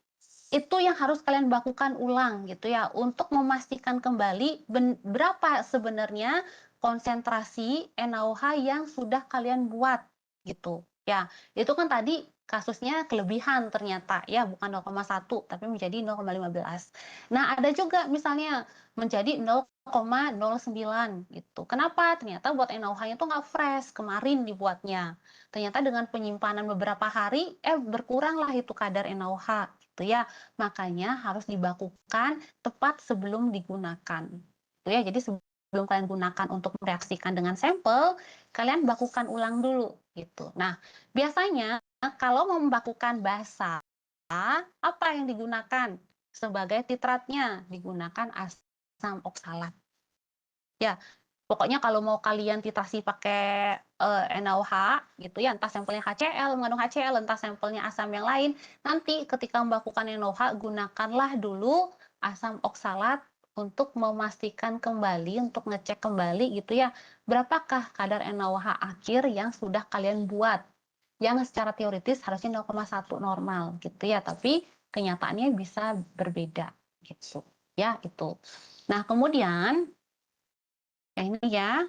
itu yang harus kalian bakukan ulang gitu ya, untuk memastikan kembali berapa sebenarnya konsentrasi NaOH yang sudah kalian buat, gitu. Ya, itu kan tadi kasusnya kelebihan ternyata ya, bukan 0,1 tapi menjadi 0,15. Nah, ada juga misalnya menjadi 0,09 gitu. Kenapa? Ternyata buat NaOH-nya tuh nggak fresh, kemarin dibuatnya. Ternyata dengan penyimpanan beberapa hari, berkuranglah itu kadar NaOH gitu ya. Makanya harus dibakukan tepat sebelum digunakan. Gitu ya. Jadi sebelum kalian gunakan untuk mereaksikan dengan sampel, kalian bakukan ulang dulu gitu. Nah, biasanya kalau mau membakukan basa, apa yang digunakan sebagai titratnya? Digunakan asam oksalat. Ya, pokoknya kalau mau kalian titrasi pakai NaOH gitu ya, entah sampelnya HCl, mengandung HCl, entah sampelnya asam yang lain, nanti ketika membakukan NaOH gunakanlah dulu asam oksalat untuk memastikan kembali, untuk ngecek kembali gitu ya, berapakah kadar NaOH akhir yang sudah kalian buat. Yang secara teoritis harusnya 0,1 normal gitu ya, tapi kenyataannya bisa berbeda gitu. Ya, itu. Nah, kemudian ini ya,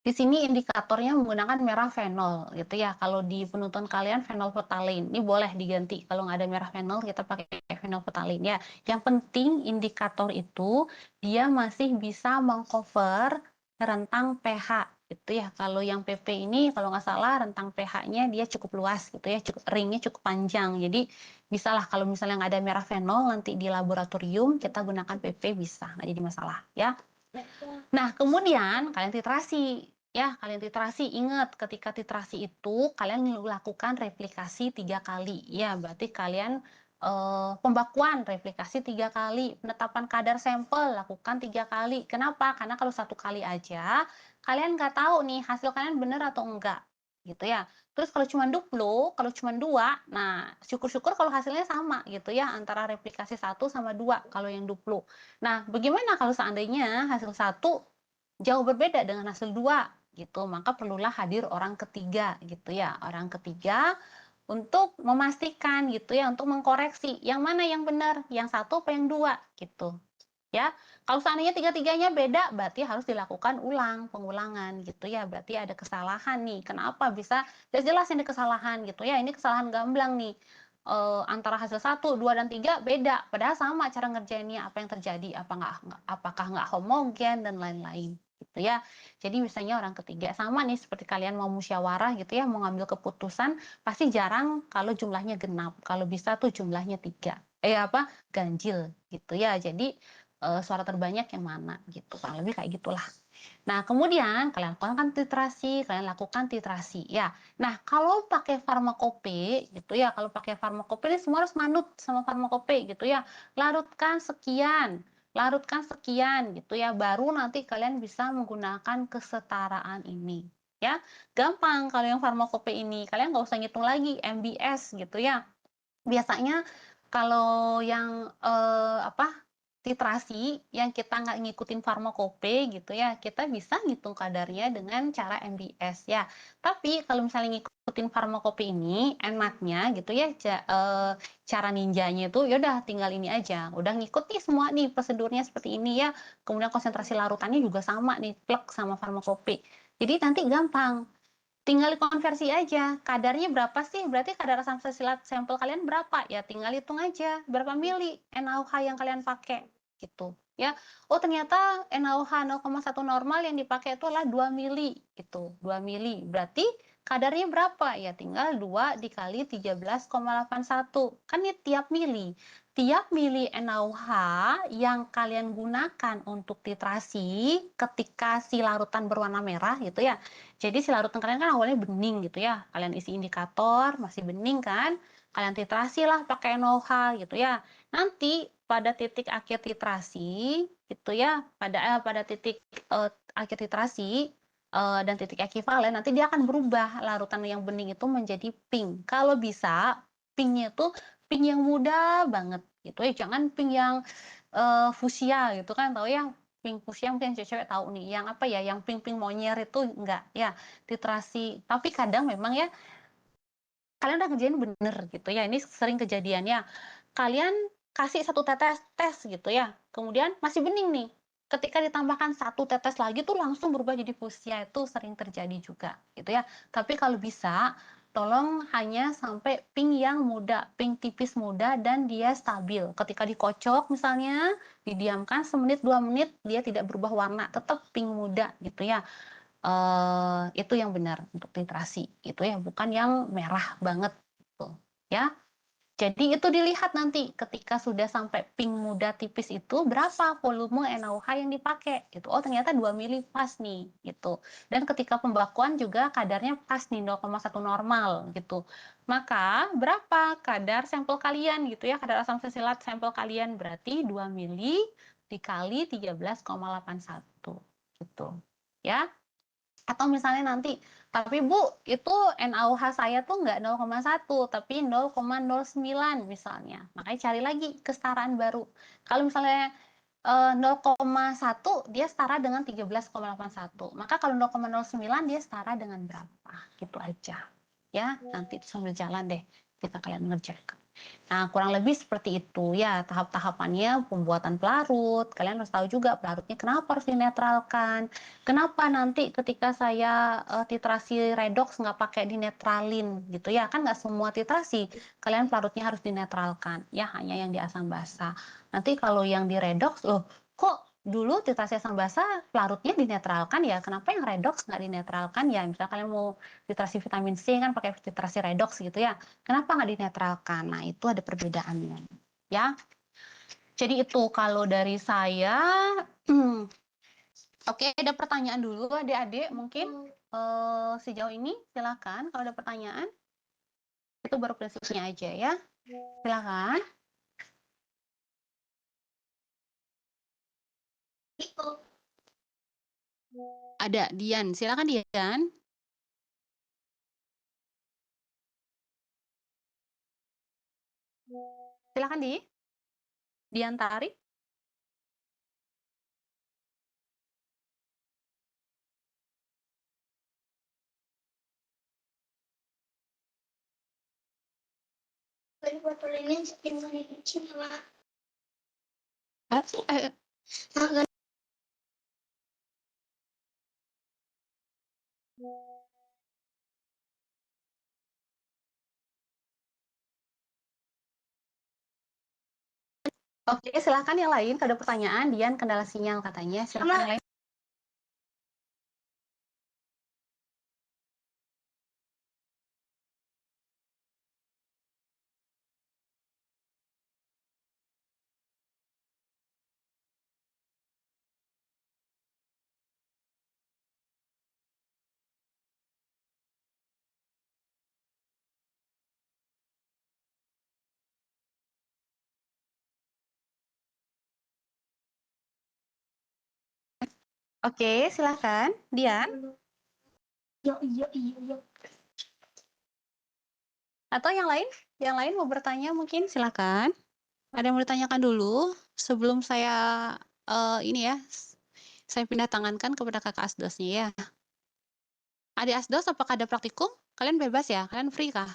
di sini indikatornya menggunakan merah fenol gitu ya. Kalau di penuntun kalian fenolphthalein, ini boleh diganti. Kalau nggak ada merah fenol, kita pakai fenolphthalein ya. Yang penting indikator itu dia masih bisa mengcover rentang pH gitu ya. Kalau yang PP ini kalau nggak salah rentang pH-nya dia cukup luas gitu ya, ringnya cukup panjang. Jadi bisalah kalau misalnya nggak ada merah fenol nanti di laboratorium kita gunakan PP bisa, nggak jadi masalah ya. Nah, kemudian kalian titrasi. Ya, kalian titrasi. Ingat, ketika titrasi itu kalian lakukan replikasi 3 kali. Ya, berarti kalian pembakuan replikasi 3 kali. Penetapan kadar sampel lakukan 3 kali. Kenapa? Karena kalau 1 kali aja, kalian nggak tahu nih hasil kalian benar atau enggak. Gitu ya. Terus kalau cuma duplo, kalau cuma 2, nah syukur-syukur kalau hasilnya sama gitu ya, antara replikasi 1 sama 2 kalau yang duplo. Nah, bagaimana kalau seandainya hasil 1 jauh berbeda dengan hasil 2 gitu, maka perlulah hadir orang ketiga gitu ya, orang ketiga untuk memastikan gitu ya, untuk mengkoreksi yang mana yang benar, yang 1 apa yang 2 gitu. Ya, kalau seandainya tiga-tiganya beda, berarti harus dilakukan pengulangan gitu ya. Berarti ada kesalahan nih. Kenapa bisa jelas-jelas ini kesalahan gitu ya. Ini kesalahan gamblang nih. Antara hasil 1, 2, dan 3 beda. Padahal sama cara ngerjainnya. Apa yang terjadi? Apakah nggak homogen dan lain-lain gitu ya. Jadi misalnya orang ketiga sama nih seperti kalian mau musyawarah gitu ya, mau ngambil keputusan, pasti jarang kalau jumlahnya genap. Kalau bisa tuh jumlahnya 3. Ganjil gitu ya. Jadi suara terbanyak yang mana gitu, kurang lebih kayak gitulah. Nah, kemudian kalian lakukan titrasi ya. Nah, kalau pakai farmakope gitu ya, kalau pakai farmakope ini semua harus manut sama farmakope gitu ya. Larutkan sekian gitu ya, baru nanti kalian bisa menggunakan kesetaraan ini ya. Gampang kalau yang farmakope ini, kalian nggak usah ngitung lagi MBS gitu ya. Biasanya kalau yang titrasi yang kita nggak ngikutin farmakope gitu ya, kita bisa ngitung kadarnya dengan cara MBS ya. Tapi kalau misalnya ngikutin farmakope ini enaknya gitu ya, cara ninjanya itu ya udah tinggal ini aja, udah ngikut nih semua nih prosedurnya seperti ini ya. Kemudian konsentrasi larutannya juga sama nih, plek sama farmakope. Jadi nanti gampang. Tinggal konversi aja, kadarnya berapa sih? Berarti kadar asam sasilat sampel kalian berapa? Ya tinggal hitung aja, berapa mili NaOH yang kalian pakai, gitu. Ya, oh ternyata NaOH 0,1 normal yang dipakai itu adalah 2 mili, gitu. 2 mili, berarti kadarnya berapa? Ya tinggal 2 dikali 13,81. Kan ya tiap mili NaOH yang kalian gunakan untuk titrasi ketika si larutan berwarna merah gitu ya, jadi si larutan kalian kan awalnya bening gitu ya, kalian isi indikator masih bening kan, kalian titrasi lah pakai NaOH gitu ya. Nanti pada titik akhir titrasi gitu ya, pada titik akhir titrasi dan titik ekivalen nanti dia akan berubah larutan yang bening itu menjadi pink. Kalau bisa pinknya itu pink yang muda banget gitu ya, jangan pink yang fuchsia gitu kan, tahu ya pink fuchsia mungkin cewek-cewek tahu nih, yang apa ya, yang pink-pink monyer itu enggak ya, titrasi. Tapi kadang memang ya kalian udah ngerjain bener gitu ya, ini sering kejadiannya. Kalian kasih 1 tetes tes gitu ya, kemudian masih bening nih, ketika ditambahkan 1 tetes lagi tuh langsung berubah jadi fuchsia, itu sering terjadi juga gitu ya. Tapi kalau bisa, tolong hanya sampai pink yang muda, pink tipis muda dan dia stabil. Ketika dikocok misalnya, didiamkan semenit, 2 menit, dia tidak berubah warna, tetap pink muda gitu ya. Itu yang benar untuk titrasi gitu ya, bukan yang merah banget gitu ya. Jadi itu dilihat nanti ketika sudah sampai pink muda tipis itu berapa volume NaOH yang dipakai gitu. Oh ternyata 2 mili pas nih gitu. Dan ketika pembakuan juga kadarnya pas nih 0,1 normal gitu. Maka berapa kadar sampel kalian gitu ya, kadar asam salsilat sampel kalian berarti 2 mili dikali 13,81 gitu ya. Atau misalnya nanti, tapi Bu, itu NaOH saya tuh nggak 0,1, tapi 0,09 misalnya. Makanya cari lagi kesetaraan baru. Kalau misalnya 0,1 dia setara dengan 13,81. Maka kalau 0,09 dia setara dengan berapa? Gitu aja. Ya, nanti sambil jalan deh kita kalian ngerjakan. Nah, kurang lebih seperti itu ya tahap-tahapannya pembuatan pelarut. Kalian harus tahu juga pelarutnya kenapa harus dinetralkan. Kenapa nanti ketika saya titrasi redox nggak pakai dinetralin gitu ya. Kan nggak semua titrasi kalian pelarutnya harus dinetralkan. Ya, hanya yang di asam basa. Nanti kalau yang di redox, loh kok dulu titrasi asam basa pelarutnya dinetralkan ya. Kenapa yang redox nggak dinetralkan ya? Misalnya kalian mau titrasi vitamin C kan pakai titrasi redox gitu ya. Kenapa nggak dinetralkan? Nah, itu ada perbedaannya. Ya. Jadi itu kalau dari saya. Oke, ada pertanyaan dulu adik-adik mungkin sejauh ini silakan kalau ada pertanyaan. Itu baru prinsipnya aja ya. Silakan. Itu. Ada Dian, silakan Dian. Silakan Dian Tarik. Botol ini Oke, silakan yang lain. Kalau ada pertanyaan, Dian kendala sinyal katanya. Silakan yang lain. Oke, silakan, Dian. Iya. Atau yang lain? Yang lain mau bertanya mungkin silakan. Ada yang mau ditanyakan dulu sebelum saya ini ya, saya pindah tangankan kepada kakak asdosnya ya. Adik asdos, apakah ada praktikum? Kalian bebas ya? Kalian free kah?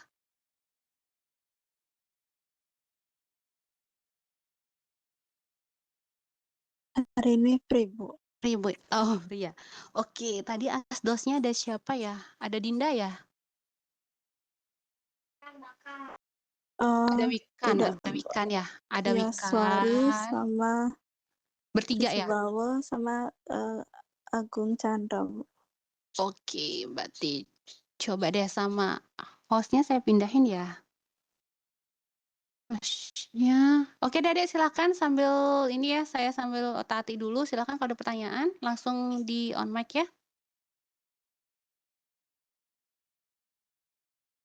Hari ini free, Bu. Free, Bu. Oh, iya. Oke, tadi asdosnya ada siapa ya? Ada Dinda ya? Ada Wikan, Tidak, ada Wikan ya? Ada ya, Suari Wikan. sama Bertiga ya? Subawa sama Agung Chandra, Bu. Oke, berarti coba deh sama hostnya saya pindahin ya. Ya, oke deh Dek, silakan sambil ini ya, saya sambil otak-atik dulu. Silakan kalau ada pertanyaan, langsung di on mic ya.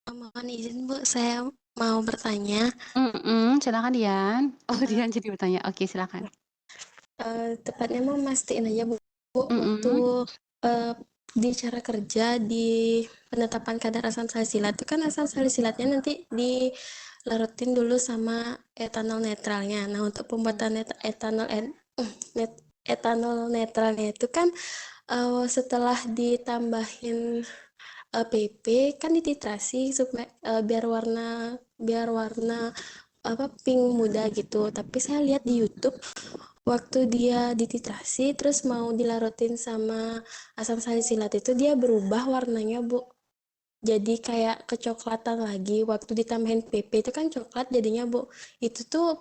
Mohon izin Bu, saya mau bertanya. Silakan Dian. Oh Dian jadi bertanya. Oke silakan. Tepatnya mau mastiin aja Bu, untuk di cara kerja di penetapan kadar asam salisilat itu kan asam salisilatnya nanti di larutin dulu sama etanol netralnya. Nah, untuk pembuatan etanol netralnya itu kan setelah ditambahin PP kan dititrasi supaya biar warna apa pink muda gitu. Tapi saya lihat di YouTube waktu dia dititrasi terus mau dilarutin sama asam salisilat itu dia berubah warnanya, Bu. Jadi kayak kecoklatan lagi. Waktu ditambahin PP itu kan coklat jadinya, Bu. Itu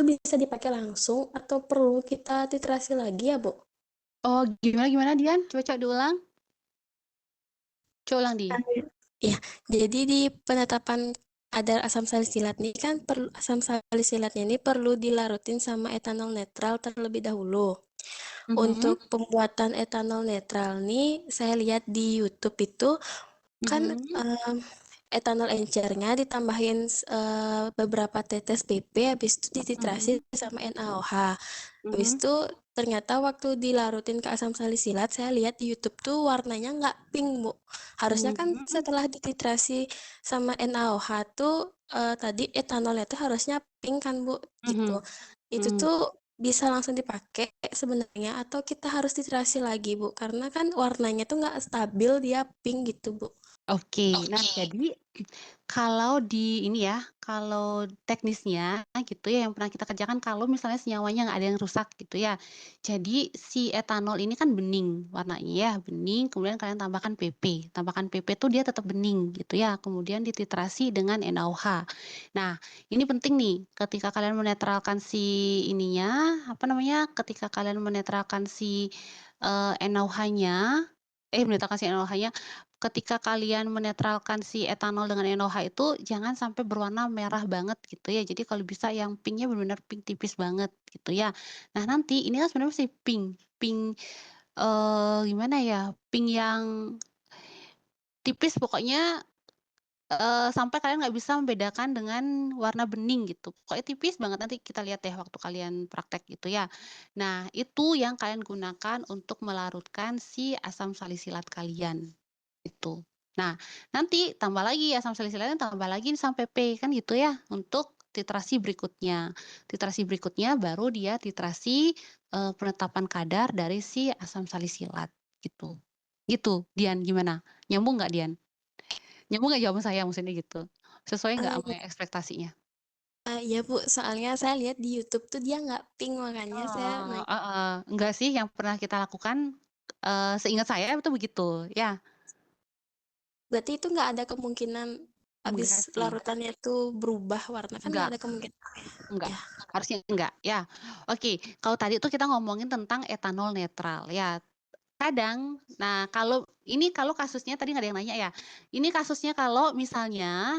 bisa dipakai langsung atau perlu kita titrasi lagi ya, Bu? Oh, gimana Dian? Coba diulang. Coba ulang, Di. Ya, jadi di penetapan kadar asam salisilat ini kan asam salisilatnya ini perlu dilarutin sama etanol netral terlebih dahulu. Untuk pembuatan etanol netral nih, saya lihat di YouTube itu kan etanol encernya ditambahin beberapa tetes PP, habis itu dititrasi sama NaOH. Habis itu ternyata waktu dilarutin ke asam salisilat, saya lihat di YouTube tuh warnanya nggak pink, Bu. Harusnya kan setelah dititrasi sama NaOH tuh tadi etanolnya tuh harusnya pink kan, Bu, gitu. Itu tuh bisa langsung dipakai sebenarnya atau kita harus titrasi lagi, Bu? Karena kan warnanya tuh nggak stabil, dia pink gitu, Bu. Oke, nah jadi kalau di ini ya, kalau teknisnya gitu ya yang pernah kita kerjakan kalau misalnya senyawanya nggak ada yang rusak gitu ya. Jadi si etanol ini kan bening warnanya ya, bening kemudian kalian tambahkan PP. Tambahkan PP tuh dia tetap bening gitu ya, kemudian dititrasi dengan NaOH. Nah, ini penting nih ketika kalian menetralkan si ininya, apa namanya, ketika kalian menetralkan si NaOH-nya, menetralkan si NaOH-nya, ketika kalian menetralkan si etanol dengan NaOH itu jangan sampai berwarna merah banget gitu ya. Jadi kalau bisa yang pinknya benar-benar pink tipis banget gitu ya. Nah nanti ini kan sebenarnya masih pink gimana ya? Pink yang tipis pokoknya sampai kalian nggak bisa membedakan dengan warna bening gitu. Pokoknya tipis banget nanti kita lihat deh waktu kalian praktek gitu ya. Nah itu yang kalian gunakan untuk melarutkan si asam salisilat kalian. Itu. Nah, nanti tambah lagi asam salisilatnya tambah lagi sampai P kan gitu ya untuk titrasi berikutnya. Titrasi berikutnya baru dia titrasi penetapan kadar dari si asam salisilat gitu. Gitu, Dian gimana? Nyambung nggak Dian? Nyambung nggak jawaban saya maksudnya gitu? Sesuai nggak sama ekspektasinya? Ya, Bu, soalnya saya lihat di YouTube tuh dia nggak pink makanya saya nanya. Enggak sih yang pernah kita lakukan seingat saya itu begitu ya. Berarti itu nggak ada kemungkinan Enggak habis sih. larutannya tuh berubah warna kan nggak Enggak. ada kemungkinan. Enggak, Ya. harusnya enggak, ya. Oke, kalau tadi tuh kita ngomongin tentang etanol netral, ya. Kadang, nah kalau kasusnya tadi nggak ada yang nanya ya. Ini kasusnya kalau misalnya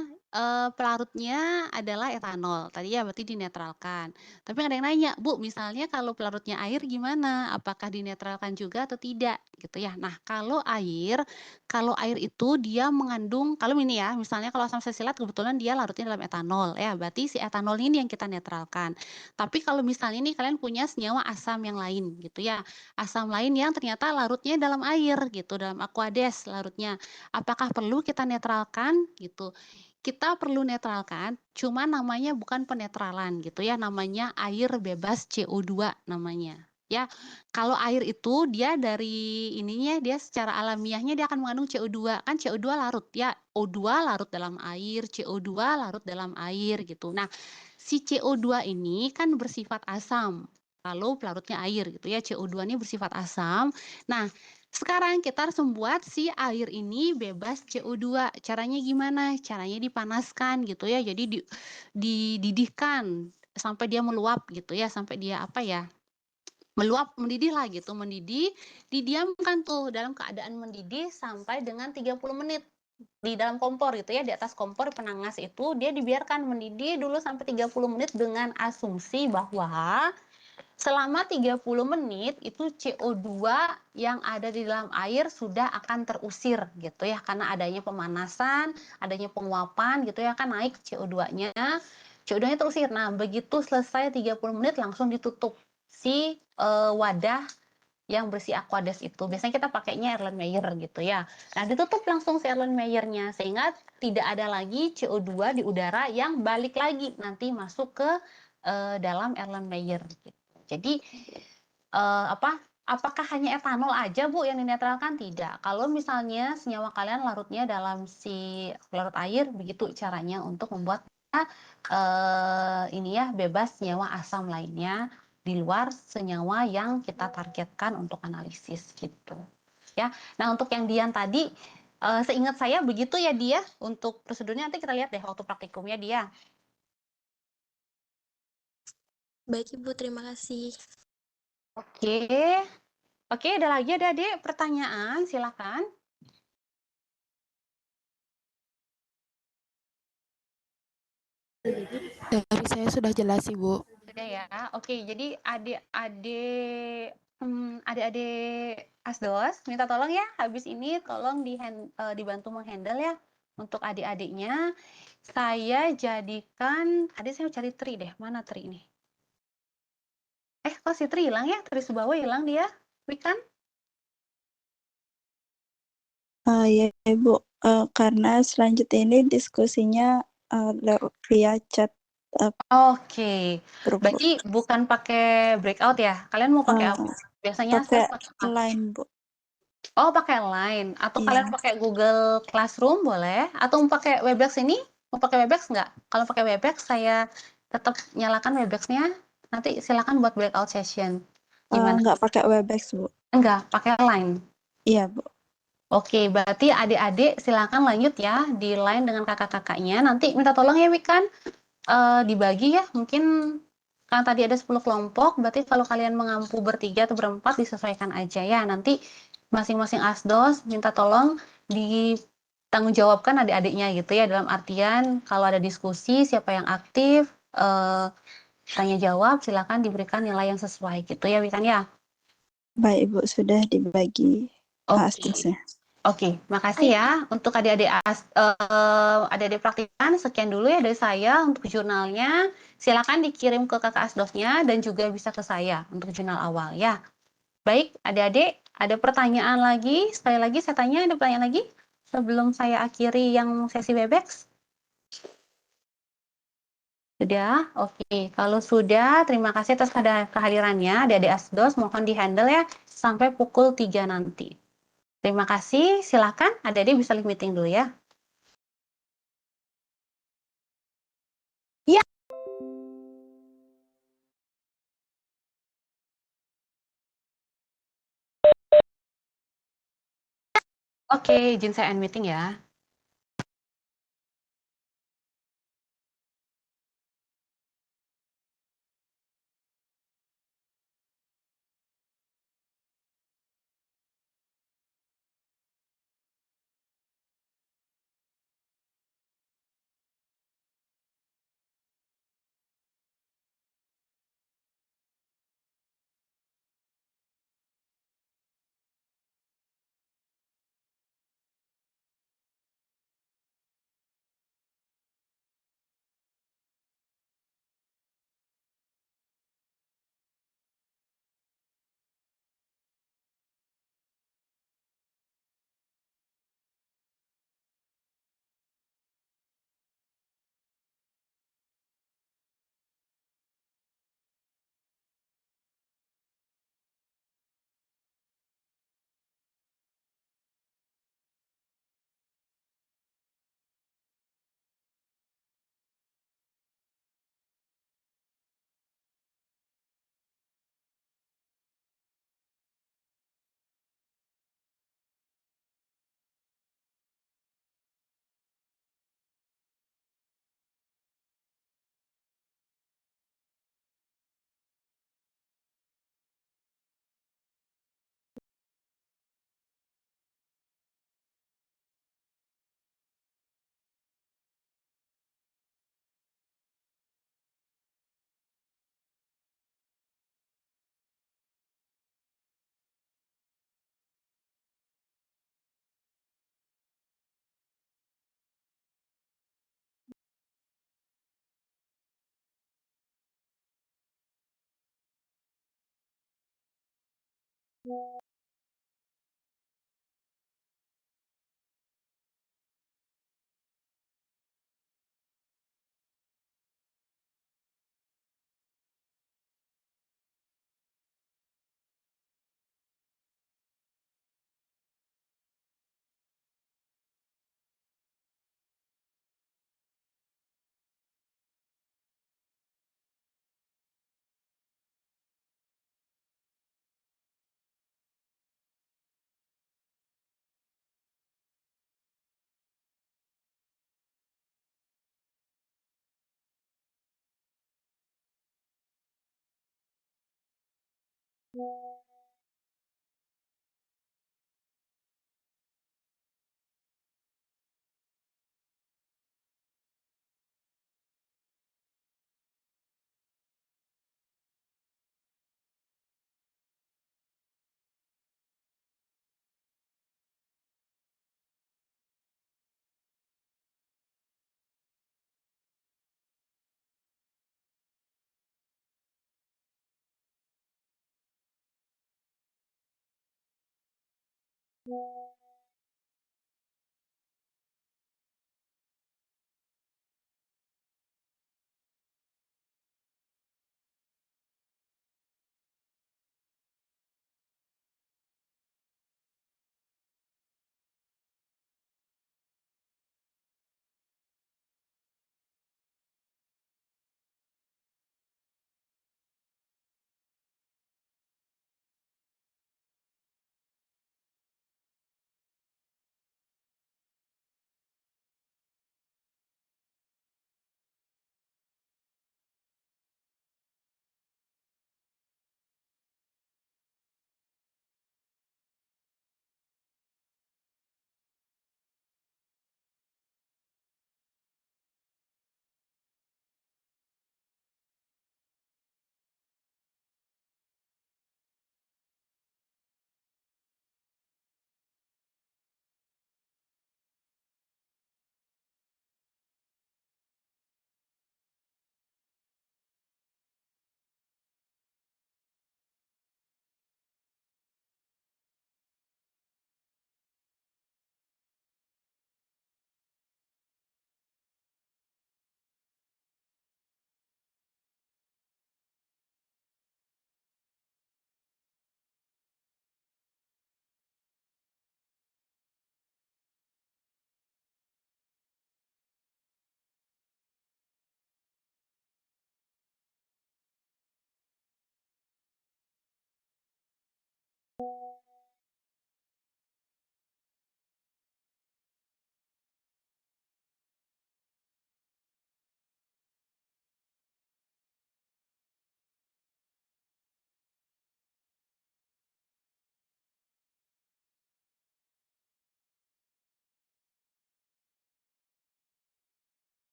pelarutnya adalah etanol, tadi ya berarti dinetralkan. Tapi nggak ada yang nanya, Bu, misalnya kalau pelarutnya air gimana? Apakah dinetralkan juga atau tidak? Gitu ya. Nah, kalau air itu dia mengandung, kalau ini ya, misalnya kalau asam salisilat kebetulan dia larutnya dalam etanol, ya berarti si etanol ini yang kita netralkan. Tapi kalau misalnya ini kalian punya senyawa asam yang lain, gitu ya. Asam lain yang ternyata larutnya dalam air gitu, dalam aquades larutnya. Apakah perlu kita netralkan gitu? Kita perlu netralkan, cuma namanya bukan penetralan gitu ya, namanya air bebas CO2 namanya. Ya, kalau air itu dia dari ininya dia secara alamiahnya dia akan mengandung CO2. Kan CO2 larut ya, O2 larut dalam air, CO2 larut dalam air gitu. Nah, si CO2 ini kan bersifat asam. Lalu pelarutnya air gitu ya, CO2 ini bersifat asam. Nah, sekarang kita harus membuat si air ini bebas CO2. Caranya gimana? Caranya dipanaskan gitu ya. Jadi dididihkan sampai dia meluap gitu ya, sampai dia apa ya? Meluap, mendidih lah gitu, mendidih, didiamkan tuh dalam keadaan mendidih sampai dengan 30 menit di dalam kompor gitu ya, di atas kompor penangas itu dia dibiarkan mendidih dulu sampai 30 menit dengan asumsi bahwa selama 30 menit itu CO2 yang ada di dalam air sudah akan terusir gitu ya, karena adanya pemanasan, adanya penguapan gitu ya kan naik CO2-nya. CO2-nya terusir. Nah, begitu selesai 30 menit langsung ditutup si wadah yang bersih Aquades itu. Biasanya kita pakainya Erlenmeyer gitu ya. Nah, ditutup langsung si Erlenmeyernya sehingga tidak ada lagi CO2 di udara yang balik lagi nanti masuk ke dalam Erlenmeyer gitu. Jadi apakah hanya etanol aja Bu yang dinetralkan? Tidak. Kalau misalnya senyawa kalian larutnya dalam si larut air, begitu caranya untuk membuat ini ya bebas senyawa asam lainnya di luar senyawa yang kita targetkan untuk analisis gitu. Ya. Nah, untuk yang Dian tadi seingat saya begitu ya Dia untuk prosedurnya nanti kita lihat deh waktu praktikumnya Dia. Baik Ibu, terima kasih. Oke. Oke, ada lagi ada Adik pertanyaan, silakan. Dari saya sudah jelas Ibu. Sudah ya. Oke, jadi adik-adik Asdos minta tolong ya habis ini tolong dibantu menghandle ya untuk adik-adiknya. Saya jadikan saya cari Tri deh. Mana Tri ini? Kok si Tri hilang ya? Tri Subawa hilang dia. Wikan? Ya Ibu, karena selanjutnya ini diskusinya via chat Oke. grup, Bu. Berarti bukan pakai breakout ya? Kalian mau pakai apa? Biasanya Pakai pakai apa? line, Bu. Oh, pakai Line atau Iya. kalian pakai Google Classroom boleh atau mau pakai Webex ini? Mau pakai Webex nggak? Kalau pakai Webex saya tetap nyalakan Webex-nya. Nanti silakan buat breakout session. Gimana? Nggak pakai Webex, Bu. Enggak, pakai Line. Iya, Bu. Oke, berarti adik-adik silakan lanjut ya di Line dengan kakak-kakaknya. Nanti minta tolong ya Wikan dibagi ya. Mungkin kan tadi ada 10 kelompok, berarti kalau kalian mengampu bertiga atau berempat disesuaikan aja ya. Nanti masing-masing asdos minta tolong ditanggung jawabkan adik-adiknya gitu ya, dalam artian kalau ada diskusi siapa yang aktif tanya jawab silakan diberikan nilai yang sesuai gitu ya Wikan ya. Baik Ibu, sudah dibagi asdosnya. Oke, makasih ya untuk adik-adik praktikan. Sekian dulu ya dari saya untuk jurnalnya. Silakan dikirim ke kakak asdosnya dan juga bisa ke saya untuk jurnal awal ya. Baik, adik-adik, ada pertanyaan lagi? Sekali lagi saya tanya, ada pertanyaan lagi? Sebelum saya akhiri yang sesi Webex? Sudah? Oke. Kalau sudah, terima kasih atas kehadirannya. Adik-adik asdos mohon di-handle ya sampai pukul 3 nanti. Terima kasih. Silakan, adik-adik bisa leave meeting dulu ya. Ya. Oke, izin saya end meeting ya.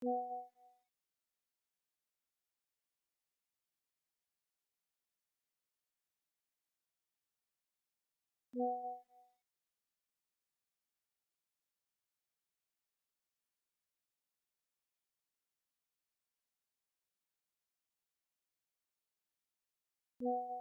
Thank you.